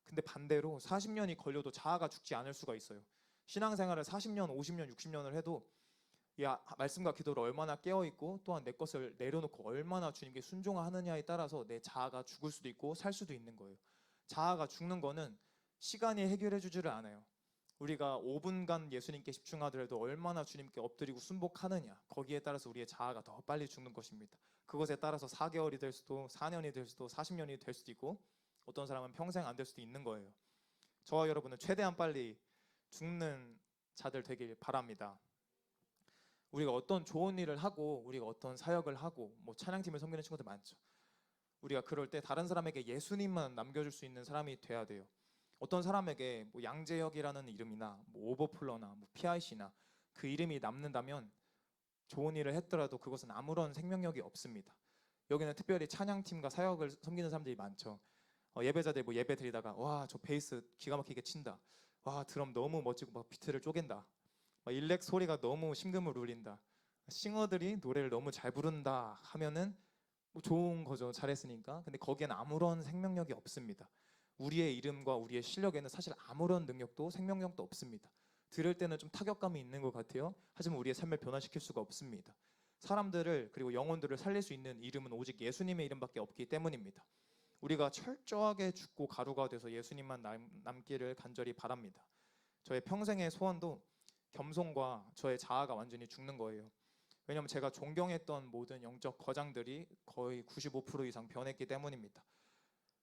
근데 반대로 40년이 걸려도 자아가 죽지 않을 수가 있어요. 신앙생활을 40년, 50년, 60년을 해도 말씀과 기도를 얼마나 깨어있고 또한 내 것을 내려놓고 얼마나 주님께 순종하느냐에 따라서 내 자아가 죽을 수도 있고 살 수도 있는 거예요. 자아가 죽는 거는 시간이 해결해 주지를 않아요. 우리가 5분간 예수님께 집중하더라도 얼마나 주님께 엎드리고 순복하느냐, 거기에 따라서 우리의 자아가 더 빨리 죽는 것입니다. 그것에 따라서 4개월이 될 수도 4년이 될 수도 40년이 될 수도 있고 어떤 사람은 평생 안 될 수도 있는 거예요. 저와 여러분은 최대한 빨리 죽는 자들 되길 바랍니다. 우리가 어떤 좋은 일을 하고 우리가 어떤 사역을 하고 뭐 찬양팀을 섬기는 친구들 많죠. 우리가 그럴 때 다른 사람에게 예수님만 남겨줄 수 있는 사람이 돼야 돼요. 어떤 사람에게 뭐 양재혁이라는 이름이나 뭐 오버플러나 뭐 PIC나 그 이름이 남는다면 좋은 일을 했더라도 그것은 아무런 생명력이 없습니다. 여기는 특별히 찬양팀과 사역을 섬기는 사람들이 많죠. 예배자들 뭐 예배 드리다가 와, 저 베이스 기가 막히게 친다. 와, 드럼 너무 멋지고 막 비트를 쪼갠다. 막 일렉 소리가 너무 심금을 울린다. 싱어들이 노래를 너무 잘 부른다 하면은 뭐 좋은 거죠. 잘했으니까. 근데 거기에는 아무런 생명력이 없습니다. 우리의 이름과 우리의 실력에는 사실 아무런 능력도 생명력도 없습니다. 들을 때는 좀 타격감이 있는 것 같아요. 하지만 우리의 삶을 변화시킬 수가 없습니다. 사람들을 그리고 영혼들을 살릴 수 있는 이름은 오직 예수님의 이름밖에 없기 때문입니다. 우리가 철저하게 죽고 가루가 돼서 예수님만 남기를 간절히 바랍니다. 저의 평생의 소원도 겸손과 저의 자아가 완전히 죽는 거예요. 왜냐하면 제가 존경했던 모든 영적 거장들이 거의 95% 이상 변했기 때문입니다.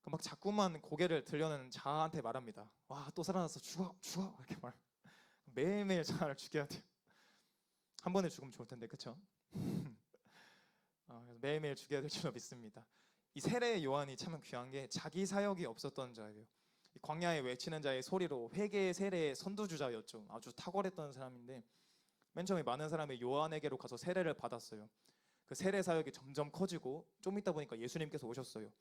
막 자꾸만 고개를 들려는 자아한테 말합니다. 와, 또 살아났어. 죽어, 죽어. 이렇게 말. 매일매일 자아를 죽여야 돼요. 한 번에 죽으면 좋을 텐데, 그렇죠? 그래서 매일매일 죽여야 될 줄로 믿습니다. 이 세례 요한이 참 귀한 게 자기 사역이 없었던 자예요. 이 광야에 외치는 자의 소리로 회개의 세례의 선두주자였죠. 아주 탁월했던 사람인데 맨 처음에 많은 사람이 요한에게로 가서 세례를 받았어요. 그 세례 사역이 점점 커지고 좀 있다 보니까 예수님께서 오셨어요.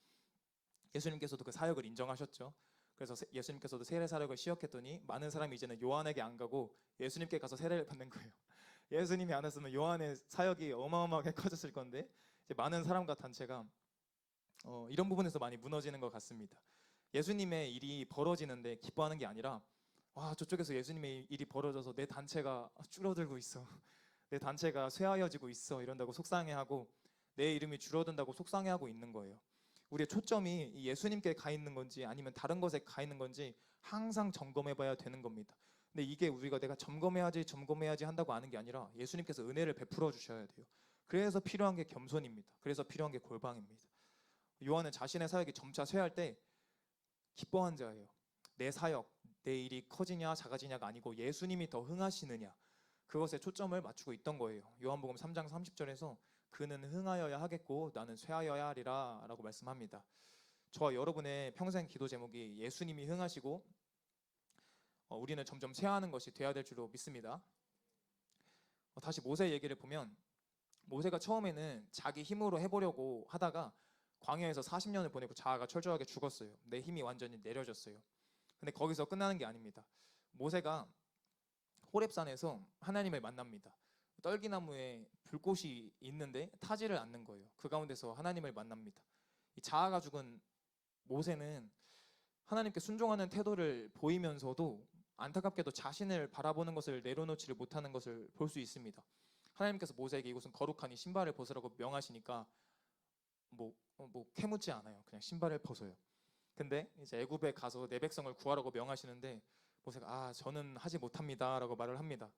예수님께서도 그 사역을 인정하셨죠. 그래서 예수님께서도 세례 사역을 시작했더니 많은 사람이 이제는 요한에게 안 가고 예수님께 가서 세례를 받는 거예요. 예수님이 안 했으면 요한의 사역이 어마어마하게 커졌을 건데 이제 많은 사람과 단체가 이런 부분에서 많이 무너지는 것 같습니다. 예수님의 일이 벌어지는데 기뻐하는 게 아니라 와, 저쪽에서 예수님의 일이 벌어져서 내 단체가 줄어들고 있어, 내 단체가 쇠하여지고 있어 이런다고 속상해하고 내 이름이 줄어든다고 속상해하고 있는 거예요. 우리의 초점이 예수님께 가 있는 건지 아니면 다른 것에 가 있는 건지 항상 점검해 봐야 되는 겁니다. 근데 이게 우리가 내가 점검해야지 한다고 하는 게 아니라 예수님께서 은혜를 베풀어 주셔야 돼요. 그래서 필요한 게 겸손입니다. 그래서 필요한 게 골방입니다. 요한은 자신의 사역이 점차 쇠할 때 기뻐한 자예요. 내 사역, 내 일이 커지냐 작아지냐가 아니고 예수님이 더 흥하시느냐, 그것에 초점을 맞추고 있던 거예요. 요한복음 3장 30절에서 그는 흥하여야 하겠고 나는 쇠하여야 하리라 라고 말씀합니다. 저와 여러분의 평생 기도 제목이 예수님이 흥하시고 우리는 점점 쇠하는 것이 되어야 될 줄로 믿습니다. 다시 모세 얘기를 보면 모세가 처음에는 자기 힘으로 해보려고 하다가 광야에서 40년을 보내고 자아가 철저하게 죽었어요. 내 힘이 완전히 내려졌어요. 근데 거기서 끝나는 게 아닙니다. 모세가 호렙산에서 하나님을 만납니다. 떨기나무에 불꽃이 있는데 타지를 않는 거예요. 그 가운데서 하나님을 만납니다. 이 자아가 죽은 모세는 하나님께 순종하는 태도를 보이면서도 안타깝게도 자신을 바라보는 것을 내려놓지를 못하는 것을 볼 수 있습니다. 하나님께서 모세에게 이곳은 거룩하니 신발을 벗으라고 명하시니까 캐묻지 않아요. 그냥 신발을 벗어요. 근데 이제 애굽에 가서 내 백성을 구하라고 명하시는데 모세가 저는 하지 못합니다라고 말을 합니다.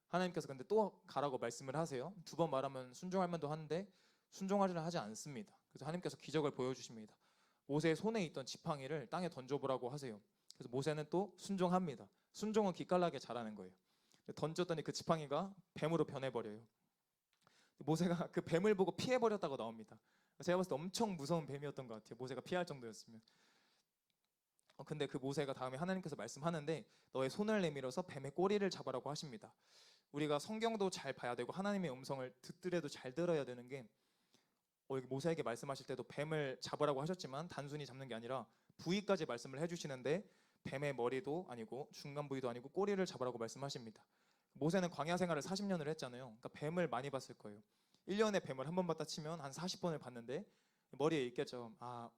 하나님께서 근데 또 가라고 말씀을 하세요. 2번 말하면 순종할 만도 한데 순종하지는 하지 않습니다. 그래서 하나님께서 기적을 보여주십니다. 모세의 손에 있던 지팡이를 땅에 던져보라고 하세요. 그래서 모세는 또 순종합니다. 순종은 기깔나게 잘하는 거예요. 던졌더니 그 지팡이가 뱀으로 변해버려요. 모세가 그 뱀을 보고 피해버렸다고 나옵니다. 제가 봤을 때 엄청 무서운 뱀이었던 것 같아요. 모세가 피할 정도였으면. 근데 그 모세가 다음에 하나님께서 말씀하는데 너의 손을 내밀어서 뱀의 꼬리를 잡으라고 하십니다. 우리가 성경도 잘 봐야 되고 하나님의 음성을 듣더라도 잘 들어야 되는 게 여기 모세에게 말씀하실 때도 뱀을 잡으라고 하셨지만 단순히 잡는 게 아니라 부위까지 말씀을 해주시는데 뱀의 머리도 아니고 중간 부위도 아니고 꼬리를 잡으라고 말씀하십니다. 모세는 광야 생활을 40년을 했잖아요. 그러니까 뱀을 많이 봤을 거예요. 1년에 뱀을 한 번 봤다 치면 한 40번을 봤는데 머리에 있겠죠.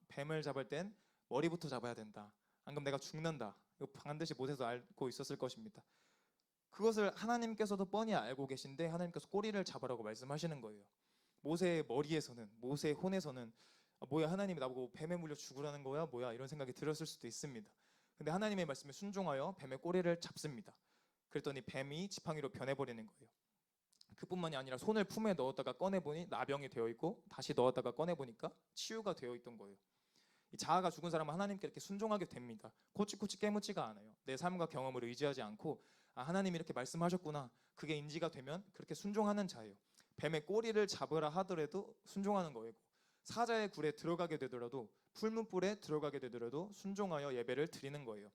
뱀을 잡을 땐 머리부터 잡아야 된다. 안 그럼 내가 죽는다. 이거 반드시 모세도 알고 있었을 것입니다. 그것을 하나님께서도 뻔히 알고 계신데 하나님께서 꼬리를 잡으라고 말씀하시는 거예요. 모세의 머리에서는, 모세의 혼에서는 뭐야, 하나님이 나보고 뱀에 물려 죽으라는 거야? 뭐야? 이런 생각이 들었을 수도 있습니다. 근데 하나님의 말씀에 순종하여 뱀의 꼬리를 잡습니다. 그랬더니 뱀이 지팡이로 변해버리는 거예요. 그뿐만이 아니라 손을 품에 넣었다가 꺼내보니 나병이 되어 있고 다시 넣었다가 꺼내보니까 치유가 되어 있던 거예요. 이 자아가 죽은 사람은 하나님께 이렇게 순종하게 됩니다. 코치코치 깨묻지가 않아요. 내 삶과 경험을 의지하지 않고 하나님이 이렇게 말씀하셨구나, 그게 인지가 되면 그렇게 순종하는 자예요. 뱀의 꼬리를 잡으라 하더라도 순종하는 거예요. 사자의 굴에 들어가게 되더라도, 풀문불에 들어가게 되더라도 순종하여 예배를 드리는 거예요.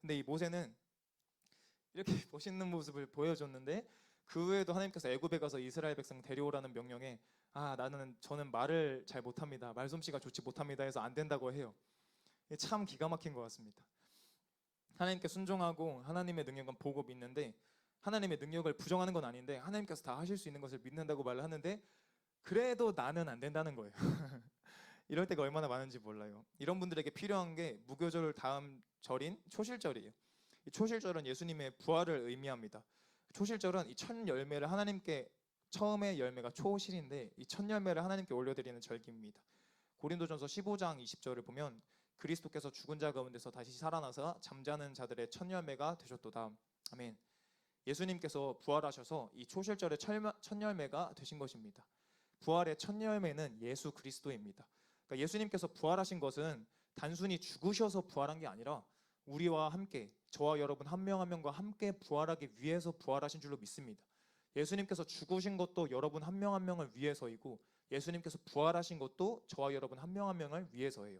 근데 이 모세는 이렇게 멋있는 모습을 보여줬는데 그 후에도 하나님께서 애굽에 가서 이스라엘 백성 데려오라는 명령에 저는 말을 잘 못합니다, 말솜씨가 좋지 못합니다 해서 안 된다고 해요. 참 기가 막힌 것 같습니다. 하나님께 순종하고 하나님의 능력은 보고 믿는데, 하나님의 능력을 부정하는 건 아닌데 하나님께서 다 하실 수 있는 것을 믿는다고 말을 하는데 그래도 나는 안 된다는 거예요. 이럴 때가 얼마나 많은지 몰라요. 이런 분들에게 필요한 게 무교절 다음 절인 초실절이에요. 이 초실절은 예수님의 부활을 의미합니다. 초실절은 이 첫 열매를 하나님께, 처음의 열매가 초실인데 이 첫 열매를 하나님께 올려드리는 절기입니다. 고린도전서 15장 20절을 보면 그리스도께서 죽은 자 가운데서 다시 살아나서 잠자는 자들의 첫 열매가 되셨도다. 아멘. 예수님께서 부활하셔서 이 초실절의 첫 열매가 되신 것입니다. 부활의 첫 열매는 예수 그리스도입니다. 그러니까 예수님께서 부활하신 것은 단순히 죽으셔서 부활한 게 아니라 우리와 함께, 저와 여러분 한 명 한 명과 함께 부활하기 위해서 부활하신 줄로 믿습니다. 예수님께서 죽으신 것도 여러분 한 명 한 명을 위해서이고 예수님께서 부활하신 것도 저와 여러분 한 명 한 명을 위해서예요.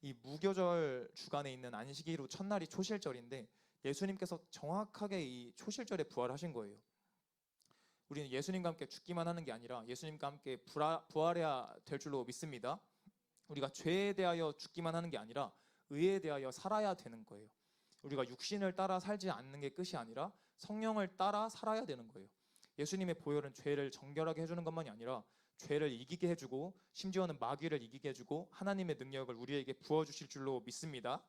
이 무교절 주간에 있는 안식일후 첫날이 초실절인데 예수님께서 정확하게 이 초실절에 부활하신 거예요. 우리는 예수님과 함께 죽기만 하는 게 아니라 예수님과 함께 부활해야 될 줄로 믿습니다. 우리가 죄에 대하여 죽기만 하는 게 아니라 의에 대하여 살아야 되는 거예요. 우리가 육신을 따라 살지 않는 게 끝이 아니라 성령을 따라 살아야 되는 거예요. 예수님의 보혈은 죄를 정결하게 해주는 것만이 아니라 죄를 이기게 해주고 심지어는 마귀를 이기게 해주고 하나님의 능력을 우리에게 부어주실 줄로 믿습니다.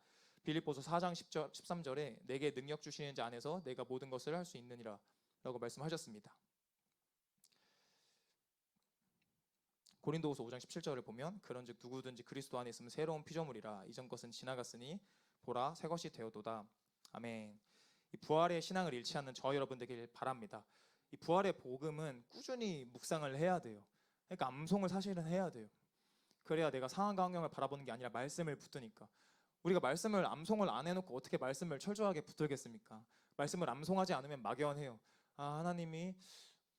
빌립보서 4장 10절, 13절에 내게 능력 주시는 자 안에서 내가 모든 것을 할 수 있느니라 라고 말씀하셨습니다. 고린도후서 5장 17절을 보면 그런즉 누구든지 그리스도 안에 있으면 새로운 피조물이라 이전 것은 지나갔으니 보라 새 것이 되었도다. 아멘. 이 부활의 신앙을 잃지 않는 저와 여러분 되길 바랍니다. 이 부활의 복음은 꾸준히 묵상을 해야 돼요. 그러니까 암송을 사실은 해야 돼요. 그래야 내가 상황과 환경을 바라보는 게 아니라 말씀을 붙드니까. 우리가 말씀을 암송을 안 해놓고 어떻게 말씀을 철저하게 붙들겠습니까? 말씀을 암송하지 않으면 막연해요. 하나님이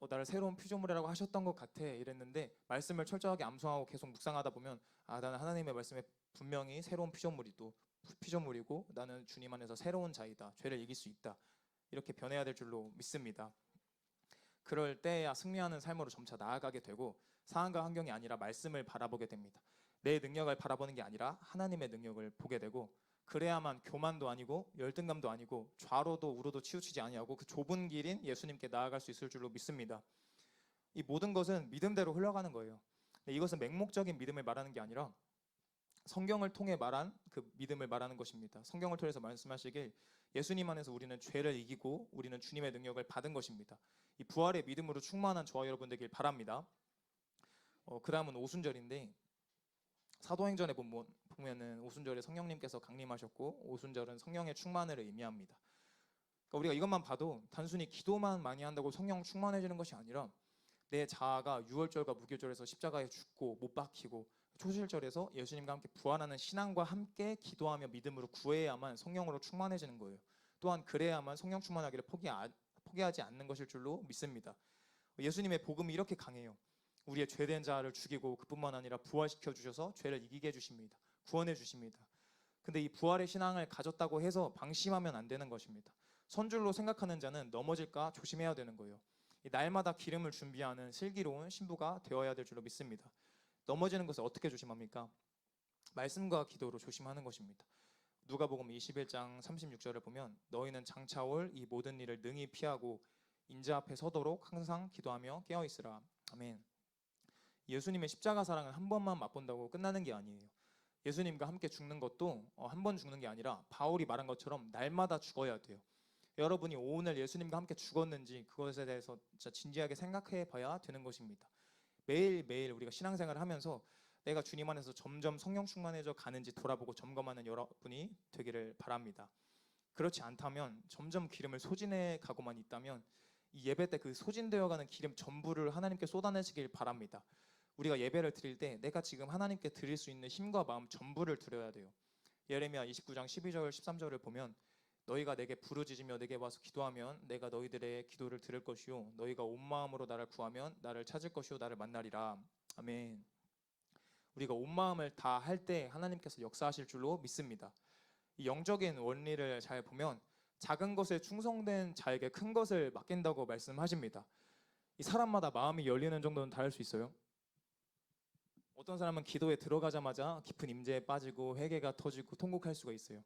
나를 새로운 피조물이라고 하셨던 것 같아 이랬는데 말씀을 철저하게 암송하고 계속 묵상하다 보면 나는 하나님의 말씀에 분명히 새로운 피조물이고 나는 주님 안에서 새로운 자이다, 죄를 이길 수 있다, 이렇게 변해야 될 줄로 믿습니다. 그럴 때야 승리하는 삶으로 점차 나아가게 되고 상황과 환경이 아니라 말씀을 바라보게 됩니다. 내 능력을 바라보는 게 아니라 하나님의 능력을 보게 되고 그래야만 교만도 아니고 열등감도 아니고 좌로도 우로도 치우치지 아니하고 그 좁은 길인 예수님께 나아갈 수 있을 줄로 믿습니다. 이 모든 것은 믿음대로 흘러가는 거예요. 이것은 맹목적인 믿음을 말하는 게 아니라 성경을 통해 말한 그 믿음을 말하는 것입니다. 성경을 통해서 말씀하시길 예수님 안에서 우리는 죄를 이기고 우리는 주님의 능력을 받은 것입니다. 이 부활의 믿음으로 충만한 저와 여러분 되길 바랍니다. 그 다음은 오순절인데 사도행전에 보면은 오순절에 성령님께서 강림하셨고 오순절은 성령의 충만을 의미합니다. 그러니까 우리가 이것만 봐도 단순히 기도만 많이 한다고 성령 충만해지는 것이 아니라 내 자아가 유월절과 무교절에서 십자가에 죽고 못 박히고 초실절에서 예수님과 함께 부활하는 신앙과 함께 기도하며 믿음으로 구해야만 성령으로 충만해지는 거예요. 또한 그래야만 성령 충만하기를 포기하지 않는 것일 줄로 믿습니다. 예수님의 복음이 이렇게 강해요. 우리의 죄된 자아를 죽이고 그뿐만 아니라 부활시켜 주셔서 죄를 이기게 해주십니다. 구원해 주십니다. 근데 이 부활의 신앙을 가졌다고 해서 방심하면 안 되는 것입니다. 선줄로 생각하는 자는 넘어질까 조심해야 되는 거예요. 날마다 기름을 준비하는 슬기로운 신부가 되어야 될 줄로 믿습니다. 넘어지는 것을 어떻게 조심합니까? 말씀과 기도로 조심하는 것입니다. 누가복음 21장 36절을 보면 너희는 장차 올 이 모든 일을 능히 피하고 인자 앞에 서도록 항상 기도하며 깨어 있으라. 아멘. 예수님의 십자가 사랑을 한 번만 맛본다고 끝나는 게 아니에요. 예수님과 함께 죽는 것도 한 번 죽는 게 아니라 바울이 말한 것처럼 날마다 죽어야 돼요. 여러분이 오늘 예수님과 함께 죽었는지 그것에 대해서 진짜 진지하게 생각해 봐야 되는 것입니다. 매일매일 우리가 신앙생활을 하면서 내가 주님 안에서 점점 성령 충만해져 가는지 돌아보고 점검하는 여러분이 되기를 바랍니다. 그렇지 않다면 점점 기름을 소진해 가고만 있다면 이 예배 때 그 소진되어가는 기름 전부를 하나님께 쏟아내시길 바랍니다. 우리가 예배를 드릴 때 내가 지금 하나님께 드릴 수 있는 힘과 마음 전부를 드려야 돼요. 예레미야 29장 12절 13절을 보면 너희가 내게 부르짖으며 내게 와서 기도하면 내가 너희들의 기도를 들을 것이요 너희가 온 마음으로 나를 구하면 나를 찾을 것이요 나를 만나리라. 아멘. 우리가 온 마음을 다 할 때 하나님께서 역사하실 줄로 믿습니다. 이 영적인 원리를 잘 보면 작은 것에 충성된 자에게 큰 것을 맡긴다고 말씀하십니다. 이 사람마다 마음이 열리는 정도는 다를 수 있어요. 어떤 사람은 기도에 들어가자마자 깊은 임재에 빠지고 회개가 터지고 통곡할 수가 있어요.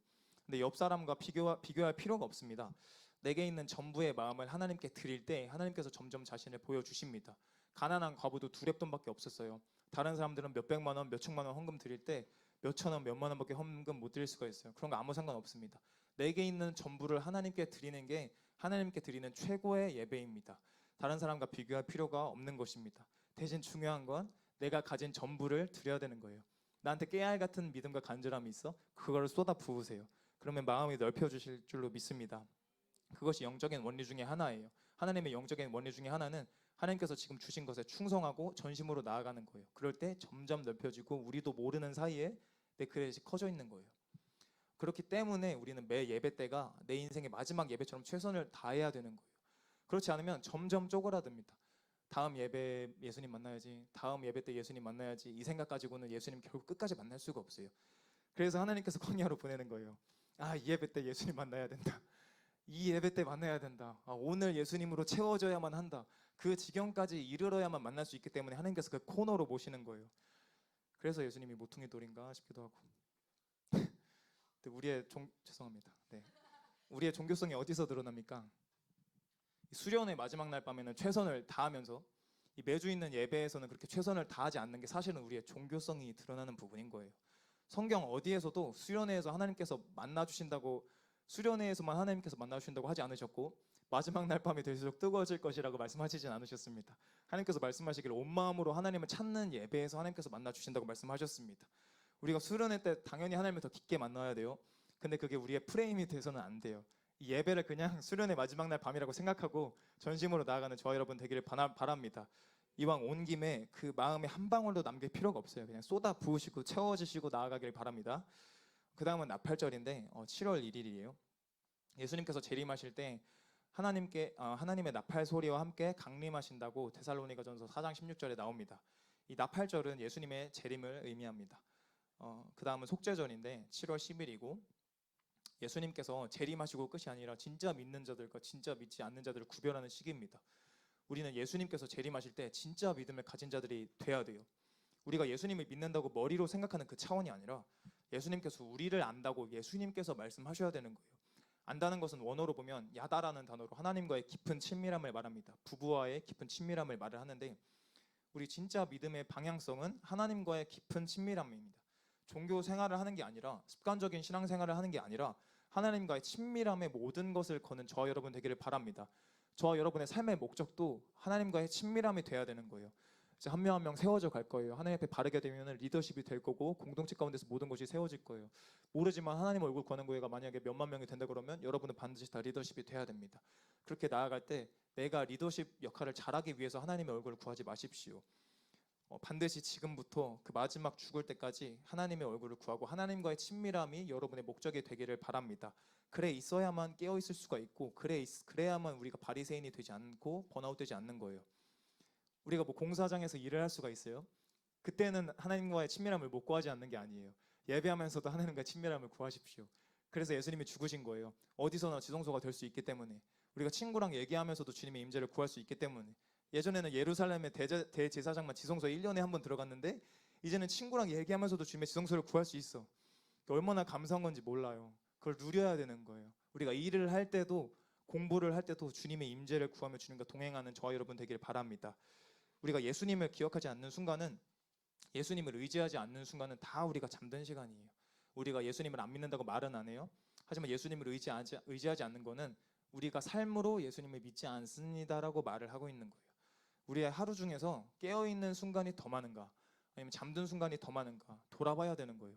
근데 옆 사람과 비교할 필요가 없습니다. 내게 있는 전부의 마음을 하나님께 드릴 때 하나님께서 점점 자신을 보여주십니다. 가난한 과부도 두 렙돈밖에 없었어요. 다른 사람들은 몇백만 원, 몇천만 원 헌금 드릴 때 몇천 원, 몇만 원밖에 헌금 못 드릴 수가 있어요. 그런 거 아무 상관없습니다. 내게 있는 전부를 하나님께 드리는 게 하나님께 드리는 최고의 예배입니다. 다른 사람과 비교할 필요가 없는 것입니다. 대신 중요한 건 내가 가진 전부를 드려야 되는 거예요. 나한테 깨알 같은 믿음과 간절함이 있어? 그거를 쏟아 부으세요. 그러면 마음이 넓혀주실 줄로 믿습니다. 그것이 영적인 원리 중에 하나예요. 하나님의 영적인 원리 중에 하나는 하나님께서 지금 주신 것에 충성하고 전심으로 나아가는 거예요. 그럴 때 점점 넓혀지고 우리도 모르는 사이에 내 그릇이 커져 있는 거예요. 그렇기 때문에 우리는 매 예배 때가 내 인생의 마지막 예배처럼 최선을 다해야 되는 거예요. 그렇지 않으면 점점 쪼그라듭니다. 다음 예배 예수님 만나야지, 다음 예배 때 예수님 만나야지, 이 생각 가지고는 예수님 결국 끝까지 만날 수가 없어요. 그래서 하나님께서 광야로 보내는 거예요. 이 예배 때 예수님 만나야 된다. 이 예배 때 만나야 된다. 오늘 예수님으로 채워져야만 한다. 그 지경까지 이르러야만 만날 수 있기 때문에 하나님께서 그 코너로 모시는 거예요. 그래서 예수님이 모퉁이 돌인가 싶기도 하고. 죄송합니다. 네. 우리의 종교성이 어디서 드러납니까? 수련의 마지막 날 밤에는 최선을 다하면서 이 매주 있는 예배에서는 그렇게 최선을 다하지 않는 게 사실은 우리의 종교성이 드러나는 부분인 거예요. 성경 어디에서도 수련회에서 하나님께서 만나주신다고, 수련회에서만 하나님께서 만나주신다고 하지 않으셨고 마지막 날 밤이 될수록 뜨거워질 것이라고 말씀하시진 않으셨습니다. 하나님께서 말씀하시기를 온 마음으로 하나님을 찾는 예배에서 하나님께서 만나주신다고 말씀하셨습니다. 우리가 수련회 때 당연히 하나님을 더 깊게 만나야 돼요. 근데 그게 우리의 프레임이 돼서는 안 돼요. 이 예배를 그냥 수련의 마지막 날 밤이라고 생각하고 전심으로 나아가는 저와 여러분 되기를 바랍니다. 이왕 온 김에 그 마음에 한 방울도 남길 필요가 없어요. 그냥 쏟아 부으시고 채워지시고 나아가길 바랍니다. 그 다음은 나팔절인데 7월 1일이에요. 예수님께서 재림하실 때 하나님의 나팔 소리와 함께 강림하신다고 데살로니가전서 4장 16절에 나옵니다. 이 나팔절은 예수님의 재림을 의미합니다. 그 다음은 속죄절인데 7월 10일이고 예수님께서 재림하시고 끝이 아니라 진짜 믿는 자들과 진짜 믿지 않는 자들을 구별하는 시기입니다. 우리는 예수님께서 재림하실 때 진짜 믿음을 가진 자들이 돼야 돼요. 우리가 예수님을 믿는다고 머리로 생각하는 그 차원이 아니라 예수님께서 우리를 안다고 예수님께서 말씀하셔야 되는 거예요. 안다는 것은 원어로 보면 야다라는 단어로 하나님과의 깊은 친밀함을 말합니다. 부부와의 깊은 친밀함을 말을 하는데 우리 진짜 믿음의 방향성은 하나님과의 깊은 친밀함입니다. 종교 생활을 하는 게 아니라, 습관적인 신앙 생활을 하는 게 아니라 하나님과의 친밀함의 모든 것을 거는 저와 여러분 되기를 바랍니다. 저와 여러분의 삶의 목적도 하나님과의 친밀함이 돼야 되는 거예요. 이제 한 명 한 명 세워져 갈 거예요. 하나님 앞에 바르게 되면 리더십이 될 거고, 공동체 가운데서 모든 것이 세워질 거예요. 모르지만 하나님 얼굴 거는 교회가 만약에 몇만 명이 된다 그러면 여러분은 반드시 다 리더십이 돼야 됩니다. 그렇게 나아갈 때 내가 리더십 역할을 잘하기 위해서 하나님의 얼굴을 구하지 마십시오. 반드시 지금부터 그 마지막 죽을 때까지 하나님의 얼굴을 구하고 하나님과의 친밀함이 여러분의 목적이 되기를 바랍니다. 그래 있어야만 깨어 있을 수가 있고, 그래야만 우리가 바리새인이 되지 않고 번아웃되지 않는 거예요. 우리가 뭐 공사장에서 일을 할 수가 있어요. 그때는 하나님과의 친밀함을 못 구하지 않는 게 아니에요. 예배하면서도 하나님과의 친밀함을 구하십시오. 그래서 예수님이 죽으신 거예요. 어디서나 지성소가 될 수 있기 때문에, 우리가 친구랑 얘기하면서도 주님의 임재를 구할 수 있기 때문에. 예전에는 예루살렘의 대제사장만 지성소에 1년에 한 번 들어갔는데, 이제는 친구랑 얘기하면서도 주님의 지성소를 구할 수 있어. 얼마나 감사한 건지 몰라요. 그걸 누려야 되는 거예요. 우리가 일을 할 때도, 공부를 할 때도 주님의 임재를 구하며 주님과 동행하는 저와 여러분 되기를 바랍니다. 우리가 예수님을 기억하지 않는 순간은, 예수님을 의지하지 않는 순간은 다 우리가 잠든 시간이에요. 우리가 예수님을 안 믿는다고 말은 안 해요. 하지만 예수님을 의지하지 않는 거는 우리가 삶으로 예수님을 믿지 않습니다라고 말을 하고 있는 거예요. 우리의 하루 중에서 깨어있는 순간이 더 많은가, 아니면 잠든 순간이 더 많은가 돌아봐야 되는 거예요.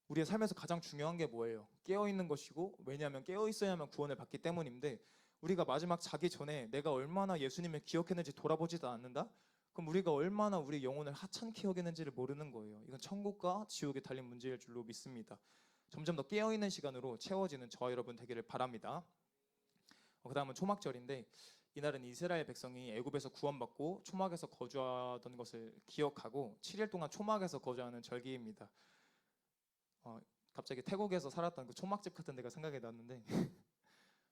우리의 삶에서 가장 중요한 게 뭐예요? 깨어있는 것이고, 왜냐하면 깨어있어야만 구원을 받기 때문인데, 우리가 마지막 자기 전에 내가 얼마나 예수님을 기억했는지 돌아보지도 않는다? 그럼 우리가 얼마나 우리 영혼을 하찮게 여기는지를 모르는 거예요. 이건 천국과 지옥에 달린 문제일 줄로 믿습니다. 점점 더 깨어있는 시간으로 채워지는 저와 여러분 되기를 바랍니다. 그 다음은 초막절인데, 이날은 이스라엘 백성이 애굽에서 구원받고 초막에서 거주하던 것을 기억하고 7일 동안 초막에서 거주하는 절기입니다. 갑자기 태국에서 살았던 그 초막집 같은 데가 생각이 났는데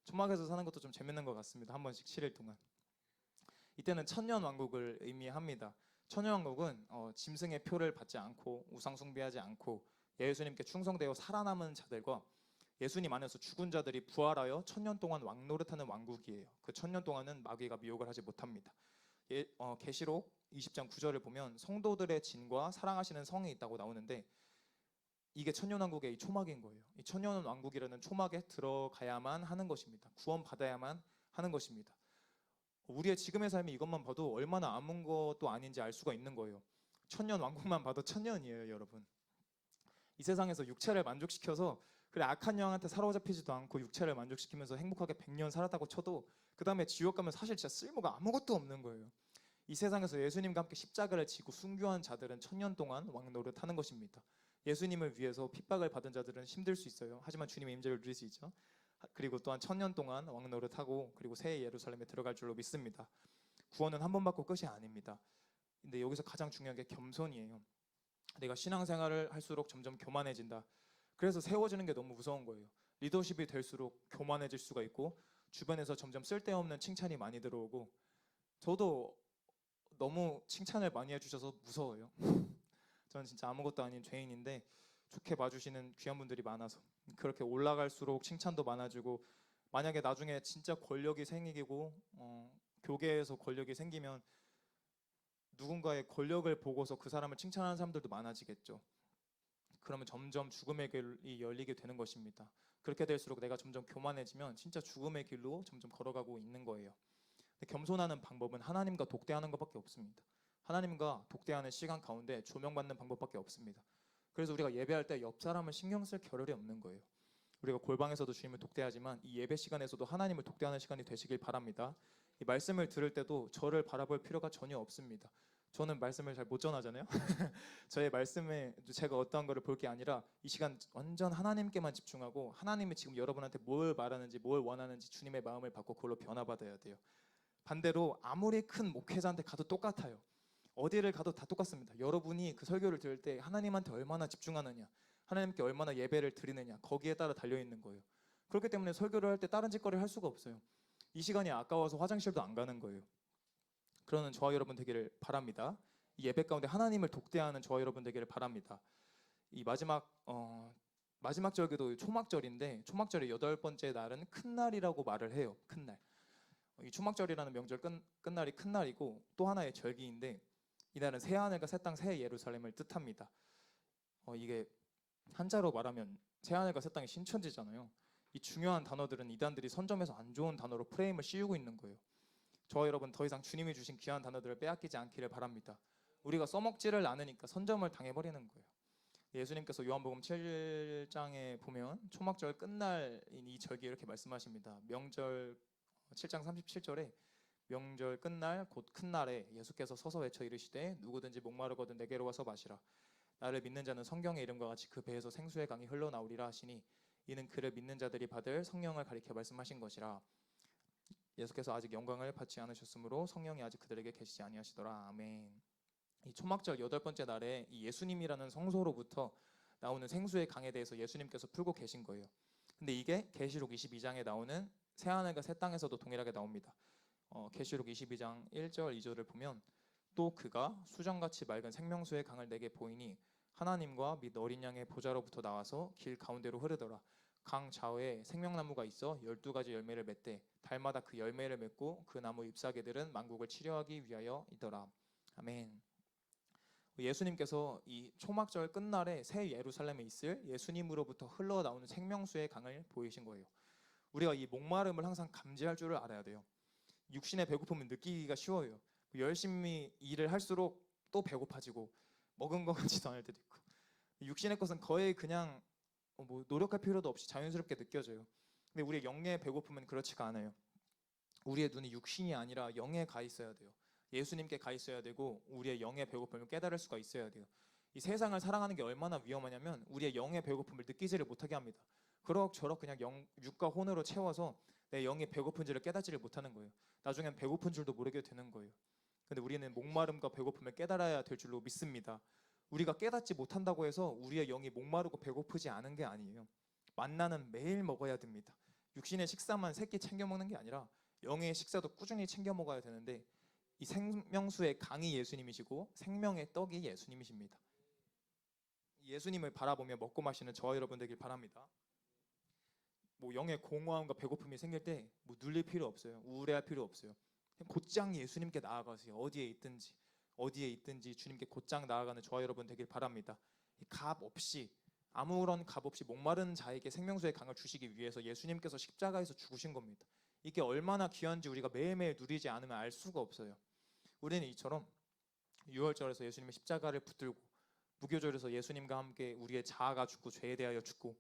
초막에서 사는 것도 좀 재밌는 것 같습니다. 한 번씩 7일 동안. 이때는 천년왕국을 의미합니다. 천년왕국은 짐승의 표를 받지 않고 우상 숭배하지 않고 예수님께 충성되어 살아남은 자들과 예수님 안에서 죽은 자들이 부활하여 천년 동안 왕노릇하는 왕국이에요. 그 천년 동안은 마귀가 미혹을 하지 못합니다. 계시록 20장 9절을 보면 성도들의 진과 사랑하시는 성이 있다고 나오는데, 이게 천년왕국의 이 초막인 거예요. 이 천년왕국이라는 초막에 들어가야만 하는 것입니다. 구원받아야만 하는 것입니다. 우리의 지금의 삶이 이것만 봐도 얼마나 아무것도 아닌지 알 수가 있는 거예요. 천년왕국만 봐도 천년이에요, 여러분. 이 세상에서 육체를 만족시켜서, 그래 악한 영한테 사로잡히지도 않고 육체를 만족시키면서 행복하게 100년 살았다고 쳐도 그 다음에 지옥 가면 사실 진짜 쓸모가 아무것도 없는 거예요. 이 세상에서 예수님과 함께 십자가를 지고 순교한 자들은 천년 동안 왕노릇하는 것입니다. 예수님을 위해서 핍박을 받은 자들은 힘들 수 있어요. 하지만 주님의 임재를 누릴 수 있죠. 그리고 또한 천년 동안 왕노릇하고 그리고 새 예루살렘에 들어갈 줄로 믿습니다. 구원은 한 번 받고 끝이 아닙니다. 근데 여기서 가장 중요한 게 겸손이에요. 내가 신앙생활을 할수록 점점 교만해진다. 그래서 세워지는 게 너무 무서운 거예요. 리더십이 될수록 교만해질 수가 있고, 주변에서 점점 쓸데없는 칭찬이 많이 들어오고, 저도 너무 칭찬을 많이 해주셔서 무서워요. 저는 진짜 아무것도 아닌 죄인인데 좋게 봐주시는 귀한 분들이 많아서, 그렇게 올라갈수록 칭찬도 많아지고, 만약에 나중에 진짜 권력이 생기고 교계에서 권력이 생기면 누군가의 권력을 보고서 그 사람을 칭찬하는 사람들도 많아지겠죠. 그러면 점점 죽음의 길이 열리게 되는 것입니다. 그렇게 될수록 내가 점점 교만해지면 진짜 죽음의 길로 점점 걸어가고 있는 거예요. 근데 겸손하는 방법은 하나님과 독대하는 것밖에 없습니다. 하나님과 독대하는 시간 가운데 조명받는 방법밖에 없습니다. 그래서 우리가 예배할 때 옆 사람을 신경 쓸 겨를이 없는 거예요. 우리가 골방에서도 주님을 독대하지만 이 예배 시간에서도 하나님을 독대하는 시간이 되시길 바랍니다. 이 말씀을 들을 때도 저를 바라볼 필요가 전혀 없습니다. 저는 말씀을 잘 못 전하잖아요. 저의 말씀에 제가 어떠한 거를 볼 게 아니라 이 시간 완전 하나님께만 집중하고, 하나님이 지금 여러분한테 뭘 말하는지 뭘 원하는지 주님의 마음을 받고 그걸로 변화받아야 돼요. 반대로 아무리 큰 목회자한테 가도 똑같아요. 어디를 가도 다 똑같습니다. 여러분이 그 설교를 들을 때 하나님한테 얼마나 집중하느냐, 하나님께 얼마나 예배를 드리느냐, 거기에 따라 달려있는 거예요. 그렇기 때문에 설교를 할 때 다른 짓거리를 할 수가 없어요. 이 시간이 아까워서 화장실도 안 가는 거예요. 그러는 저와 여러분 되기를 바랍니다. 이 예배 가운데 하나님을 독대하는 저와 여러분 되기를 바랍니다. 이 마지막 절기도 초막절인데, 초막절의 8번째 날은 큰 날이라고 말을 해요. 큰 날. 이 초막절이라는 명절 끝날이 큰 날이고 또 하나의 절기인데, 이날은 새 하늘과 새 땅 새 예루살렘을 뜻합니다. 이게 한자로 말하면 새하늘과 새 땅의 신천지잖아요. 이 중요한 단어들은 이단들이 선점해서 안 좋은 단어로 프레임을 씌우고 있는 거예요. 저와 여러분 더 이상 주님이 주신 귀한 단어들을 빼앗기지 않기를 바랍니다. 우리가 써먹지를 않으니까 선점을 당해버리는 거예요. 예수님께서 요한복음 7장에 보면 초막절 끝날인 이 절기에 이렇게 말씀하십니다. 명절 7장 37절에 명절 끝날 곧 큰 날에 예수께서 서서 외쳐 이르시되 누구든지 목마르거든 내게로 와서 마시라. 나를 믿는 자는 성경의 이름과 같이 그 배에서 생수의 강이 흘러나오리라 하시니 이는 그를 믿는 자들이 받을 성령을 가리켜 말씀하신 것이라. 예수께서 아직 영광을 받지 않으셨으므로 성령이 아직 그들에게 계시지 아니하시더라. 아멘. 이 초막절 8번째 날에 이 예수님이라는 성소로부터 나오는 생수의 강에 대해서 예수님께서 풀고 계신 거예요. 근데 이게 계시록 22장에 나오는 새하늘과 새 땅에서도 동일하게 나옵니다. 계시록 22장 1절 2절을 보면 또 그가 수정같이 맑은 생명수의 강을 내게 보이니 하나님과 및 어린 양의 보좌로부터 나와서 길 가운데로 흐르더라. 강 좌우에 생명나무가 있어 12가지 열매를 맺되 달마다 그 열매를 맺고 그 나무 잎사귀들은 만국을 치료하기 위하여이더라. 아멘. 예수님께서 이 초막절 끝날에 새 예루살렘에 있을 예수님으로부터 흘러나오는 생명수의 강을 보이신 거예요. 우리가 이 목마름을 항상 감지할 줄을 알아야 돼요. 육신의 배고픔은 느끼기가 쉬워요. 열심히 일을 할수록 또 배고파지고 먹은 것 같지도 않을 때도 있고, 육신의 것은 거의 그냥 뭐 노력할 필요도 없이 자연스럽게 느껴져요. 근데 우리의 영의 배고픔은 그렇지가 않아요. 우리의 눈이 육신이 아니라 영에 가 있어야 돼요. 예수님께 가 있어야 되고 우리의 영의 배고픔을 깨달을 수가 있어야 돼요. 이 세상을 사랑하는 게 얼마나 위험하냐면 우리의 영의 배고픔을 느끼지를 못하게 합니다. 그럭저럭 그냥 육과 혼으로 채워서 내 영이 배고픈지를 깨닫지를 못하는 거예요. 나중엔 배고픈 줄도 모르게 되는 거예요. 근데 우리는 목마름과 배고픔을 깨달아야 될 줄로 믿습니다. 우리가 깨닫지 못한다고 해서 우리의 영이 목마르고 배고프지 않은 게 아니에요. 만나는 매일 먹어야 됩니다. 육신의 식사만 세끼 챙겨 먹는 게 아니라 영의 식사도 꾸준히 챙겨 먹어야 되는데, 이 생명수의 강이 예수님이시고 생명의 떡이 예수님이십니다. 예수님을 바라보며 먹고 마시는 저와 여러분 되길 바랍니다. 뭐 영의 공허함과 배고픔이 생길 때 뭐 눌릴 필요 없어요. 우울해할 필요 없어요. 곧장 예수님께 나아가세요. 어디에 있든지 주님께 곧장 나아가는 저와 여러분 되길 바랍니다. 값 없이, 아무런 값 없이 목마른 자에게 생명수의 강을 주시기 위해서 예수님께서 십자가에서 죽으신 겁니다. 이게 얼마나 귀한지 우리가 매일매일 누리지 않으면 알 수가 없어요. 우리는 이처럼 유월절에서 예수님의 십자가를 붙들고, 무교절에서 예수님과 함께 우리의 자아가 죽고 죄에 대하여 죽고,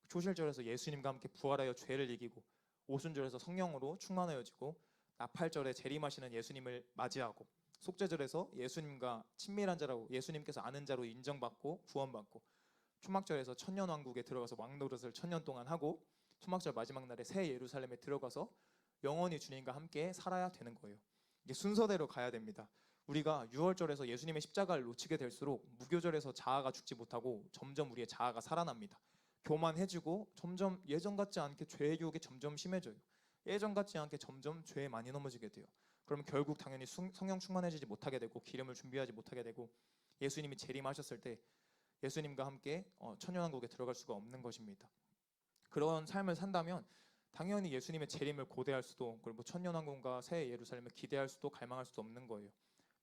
초실절에서 예수님과 함께 부활하여 죄를 이기고, 오순절에서 성령으로 충만하여지고, 나팔절에 재림하시는 예수님을 맞이하고, 속죄절에서 예수님과 친밀한 자라고 예수님께서 아는 자로 인정받고 구원받고, 초막절에서 천년왕국에 들어가서 왕노릇을 1000년 동안 하고, 초막절 마지막 날에 새 예루살렘에 들어가서 영원히 주님과 함께 살아야 되는 거예요. 이게 순서대로 가야 됩니다. 우리가 유월절에서 예수님의 십자가를 놓치게 될수록 무교절에서 자아가 죽지 못하고 점점 우리의 자아가 살아납니다. 교만해지고 점점 예전 같지 않게 죄의 유혹이 점점 심해져요. 예전 같지 않게 점점 죄에 많이 넘어지게 돼요. 그러면 결국 당연히 성령 충만해지지 못하게 되고 기름을 준비하지 못하게 되고, 예수님이 재림하셨을 때 예수님과 함께 천년왕국에 들어갈 수가 없는 것입니다. 그런 삶을 산다면 당연히 예수님의 재림을 고대할 수도, 그리고 천년왕국과 새 예루살렘을 기대할 수도 갈망할 수도 없는 거예요.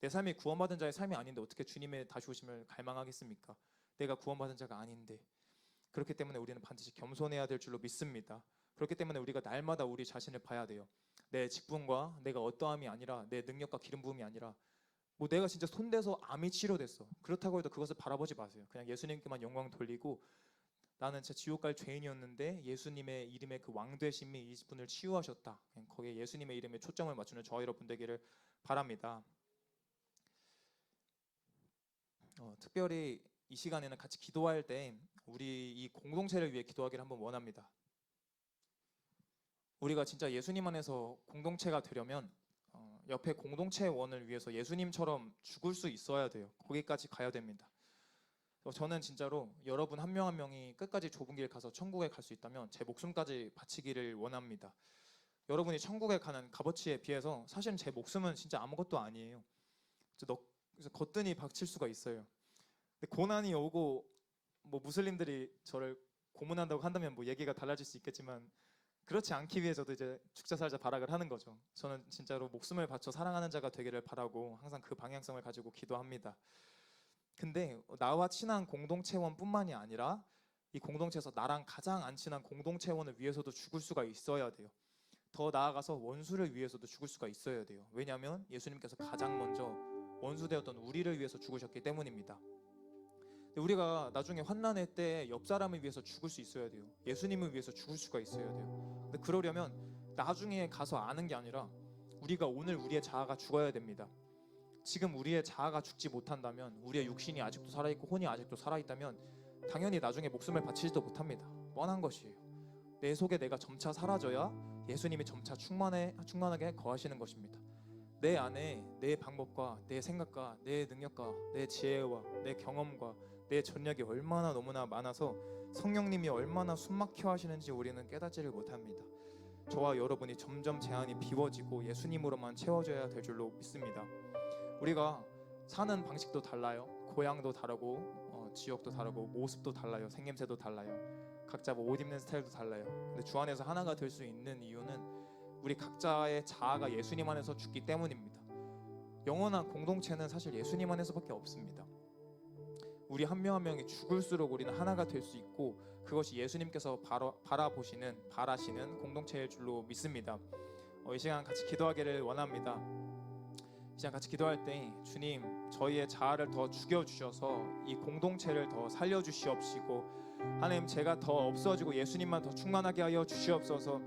내 삶이 구원받은 자의 삶이 아닌데 어떻게 주님의 다시 오심을 갈망하겠습니까? 내가 구원받은 자가 아닌데. 그렇기 때문에 우리는 반드시 겸손해야 될 줄로 믿습니다. 그렇기 때문에 우리가 날마다 우리 자신을 봐야 돼요. 내 직분과 내가 어떠함이 아니라, 내 능력과 기름 부음이 아니라, 뭐 내가 진짜 손대서 암이 치료됐어, 그렇다고 해도 그것을 바라보지 마세요. 그냥 예수님께만 영광 돌리고, 나는 진짜 지옥 갈 죄인이었는데 예수님의 이름의 그 왕되심이 이분을 치유하셨다, 그냥 거기에 예수님의 이름에 초점을 맞추는 저와 여러분 되기를 바랍니다. 특별히 이 시간에는 같이 기도할 때 우리 이 공동체를 위해 기도하기를 한번 원합니다. 우리가 진짜 예수님 안에서 공동체가 되려면 옆에 공동체원을 위해서 예수님처럼 죽을 수 있어야 돼요. 거기까지 가야 됩니다. 저는 진짜로 여러분 한 명 한 명이 끝까지 좁은 길 가서 천국에 갈 수 있다면 제 목숨까지 바치기를 원합니다. 여러분이 천국에 가는 값어치에 비해서 사실은 제 목숨은 진짜 아무것도 아니에요. 그래서 거뜬히 바칠 수가 있어요. 근데 고난이 오고 뭐 무슬림들이 저를 고문한다고 한다면 뭐 얘기가 달라질 수 있겠지만, 그렇지 않기 위해 저도 이제 죽자 살자 발악을 하는 거죠. 저는 진짜로 목숨을 바쳐 사랑하는 자가 되기를 바라고 항상 그 방향성을 가지고 기도합니다. 근데 나와 친한 공동체원뿐만이 아니라 이 공동체에서 나랑 가장 안 친한 공동체원을 위해서도 죽을 수가 있어야 돼요. 더 나아가서 원수를 위해서도 죽을 수가 있어야 돼요. 왜냐하면 예수님께서 가장 먼저 원수 되었던 우리를 위해서 죽으셨기 때문입니다. 우리가 나중에 환난의 때 옆 사람을 위해서 죽을 수 있어야 돼요. 예수님을 위해서 죽을 수가 있어야 돼요. 근데 그러려면 나중에 가서 아는 게 아니라 우리가 오늘 우리의 자아가 죽어야 됩니다. 지금 우리의 자아가 죽지 못한다면, 우리의 육신이 아직도 살아있고 혼이 아직도 살아있다면 당연히 나중에 목숨을 바치지도 못합니다. 뻔한 것이에요. 내 속에 내가 점차 사라져야 예수님이 점차 충만하게 거하시는 것입니다. 내 안에 내 방법과 내 생각과 내 능력과 내 지혜와 내 경험과 내 전략이 얼마나 너무나 많아서 성령님이 얼마나 숨막혀 하시는지 우리는 깨닫지를 못합니다. 저와 여러분이 점점 제 안이 비워지고 예수님으로만 채워져야 될 줄로 믿습니다. 우리가 사는 방식도 달라요. 고향도 다르고 지역도 다르고 모습도 달라요. 생김새도 달라요. 각자 옷 입는 스타일도 달라요. 근데 주 안에서 하나가 될 수 있는 이유는 우리 각자의 자아가 예수님 안에서 죽기 때문입니다. 영원한 공동체는 사실 예수님 안에서밖에 없습니다. 우리 한 명 한 명이 죽을수록 우리는 하나가 될 수 있고, 그것이 예수님께서 바라시는 공동체일 줄로 믿습니다. 이 시간 같이 기도하기를 원합니다. 이 시간 같이 기도할 때 주님, 저희의 자아를 더 죽여주셔서 이 공동체를 더 살려주시옵시고, 하나님, 제가 더 없어지고 예수님만 더 충만하게 하여 주시옵소서.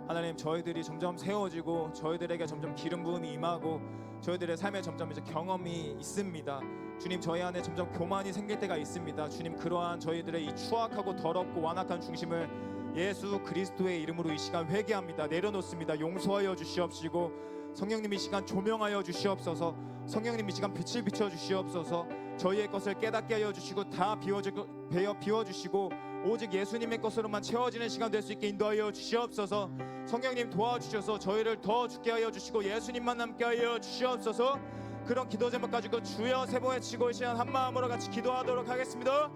하나님, 저희들이 점점 세워지고 저희들에게 점점 기름 부음이 임하고 저희들의 삶에 점점 이제 경험이 있습니다. 주님, 저희 안에 점점 교만이 생길 때가 있습니다. 주님, 그러한 저희들의 이 추악하고 더럽고 완악한 중심을 예수 그리스도의 이름으로 이 시간 회개합니다. 내려놓습니다. 용서하여 주시옵시고, 성령님 이 시간 조명하여 주시옵소서. 성령님 이 시간 빛을 비춰 주시옵소서. 저희의 것을 깨닫게 하여 주시고 다 비워주시고 오직 예수님의 것으로만 채워지는 시간 될 수 있게 인도하여 주시옵소서. 성령님 도와주셔서 저희를 더 죽게 하여 주시고 예수님만 남게 하여 주시옵소서. 그런 기도 제목 가지고 주여 세 번 외치고 이 시간 한 마음으로 같이 기도하도록 하겠습니다.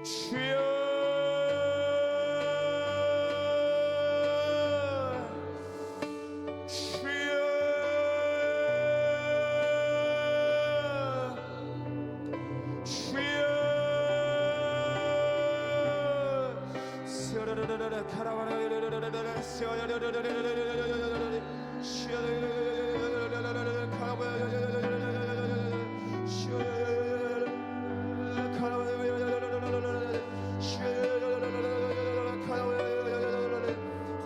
주여,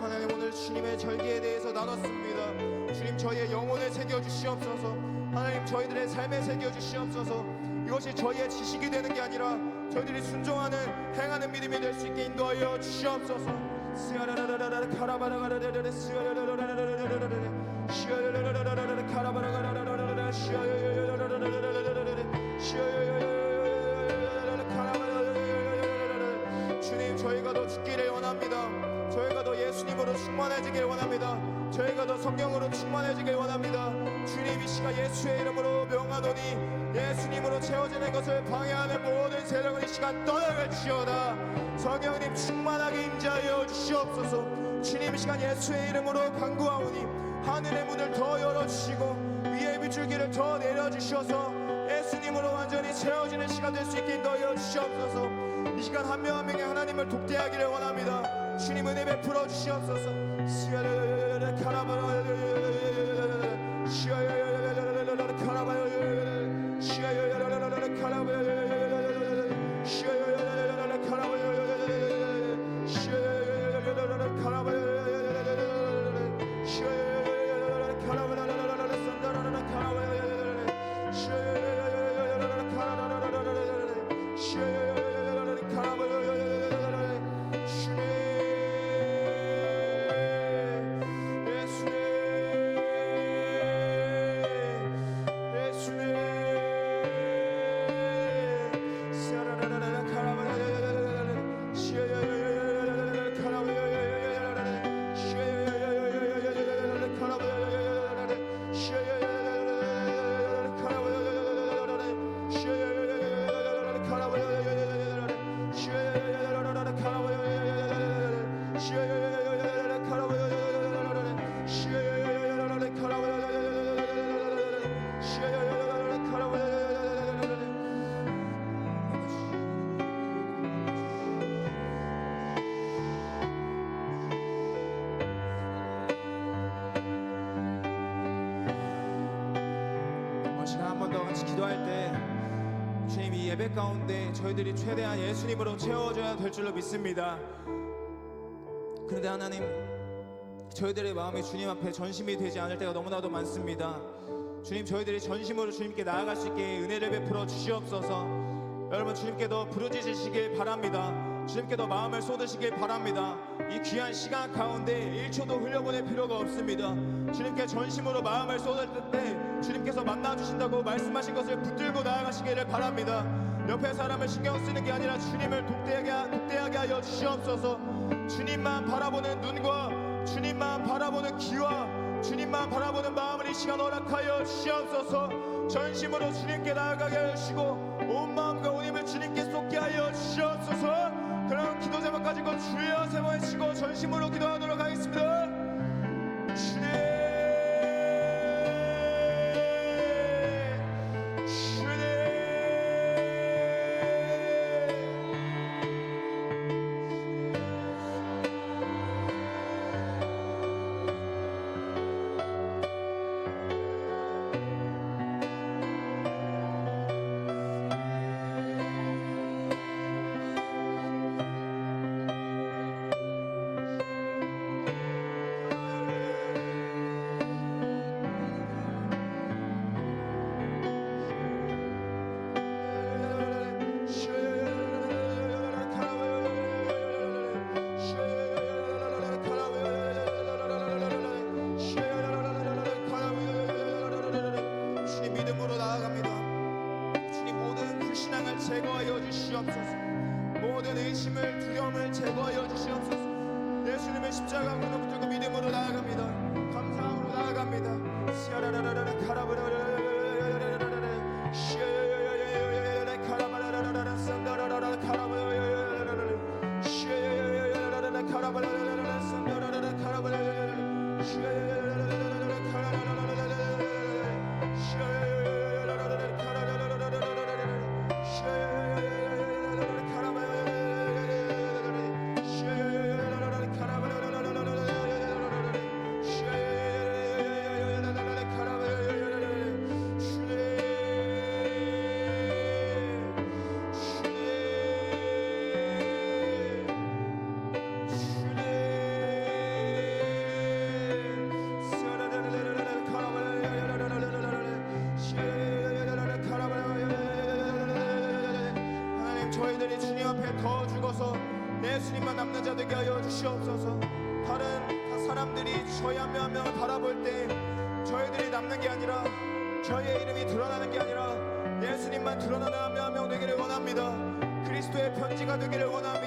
하나님, 오늘 주님의 절기에 대해서 나눴습니다. 주님, 저희의 영혼에 새겨주시옵소서. 하나님, 저희들의 삶에 새겨주시옵소서. 이것이 저희의 지식이 되는 게 아니라 저희들이 순종하는 행하는 믿음이 될 수 있게 인도하여 주시옵소서. 주님, 저희가 더 죽기를 원합니다. 저희가 더 예수님으로 충만해지길 원합니다. 저희가 더 성령으로 충만해지길 원합니다. 주님, 이 시간 예수의 이름으로 명하노니 예수님으로 채워지는 것을 방해하는 모든 세력은 이 시간 떠나갈지어다. 성령님 충만하게 임재하여 주시옵소서. 주님, 이 시간 예수의 이름으로 간구하오니 하늘의 문을 더 열어주시고 위의 빗줄기를 더 내려주셔서 예수님으로 완전히 채워지는 시간 될 수 있게 인도하여 주시옵소서. 이 시간 한 명 한 명이 하나님을 독대하기를 원합니다. 주님, 은혜 베풀어 주시옵소서. 기도할 때 주님 이 예배 가운데 저희들이 최대한 예수님으로 채워져야 될 줄로 믿습니다. 그런데 하나님, 저희들의 마음이 주님 앞에 전심이 되지 않을 때가 너무나도 많습니다. 주님, 저희들이 전심으로 주님께 나아갈 수 있게 은혜를 베풀어 주시옵소서. 여러분, 주님께 더 부르짖으시길 바랍니다. 주님께 더 마음을 쏟으시길 바랍니다. 이 귀한 시간 가운데 1초도 흘려보낼 필요가 없습니다. 주님께 전심으로 마음을 쏟을 때 주님께서 만나주신다고 말씀하신 것을 붙들고 나아가시기를 바랍니다. 옆에 사람을 신경 쓰는 게 아니라 주님을 독대하게 하여 주시옵소서. 주님만 바라보는 눈과 주님만 바라보는 귀와 주님만 바라보는 마음을 이 시간 허락하여 주시옵소서. 전심으로 주님께 나아가게 하여 주시고 온 마음과 온 힘을 주님께 쏟게 하여 주시옵소서. 그런 기도 제목 가지고 주여 세 번 외치고 전심으로 기도하도록 하겠습니다. 주님, 제거하여 주시옵소서. 모든 의심을 두려움을 제거하여 주시옵소서. 예수님의 십자가 무릎 붙들고 믿음으로 나아갑니다. 감사함으로 나아갑니다. 시아라라라라 카라바라라라라라라라라 시아야야야야야야야 카라바라라라라 산다라라라 카라바라라라라라 시아야야야야야라라 카라바라라라라 산다라라라 카라바라라라라 시아야야야야야라라 카라라라라라라 시아야야야야라라 카라라라라라라 저희들이 주님 앞에 더 죽어서 예수님만 남는 자 되게 하여 주시옵소서. 다른 사람들이 저희 한 명 한 명을 바라볼 때 저희들이 남는 게 아니라 저희의 이름이 드러나는 게 아니라 예수님만 드러나는 한 명 한 명 되기를 원합니다. 그리스도의 편지가 되기를 원합니다.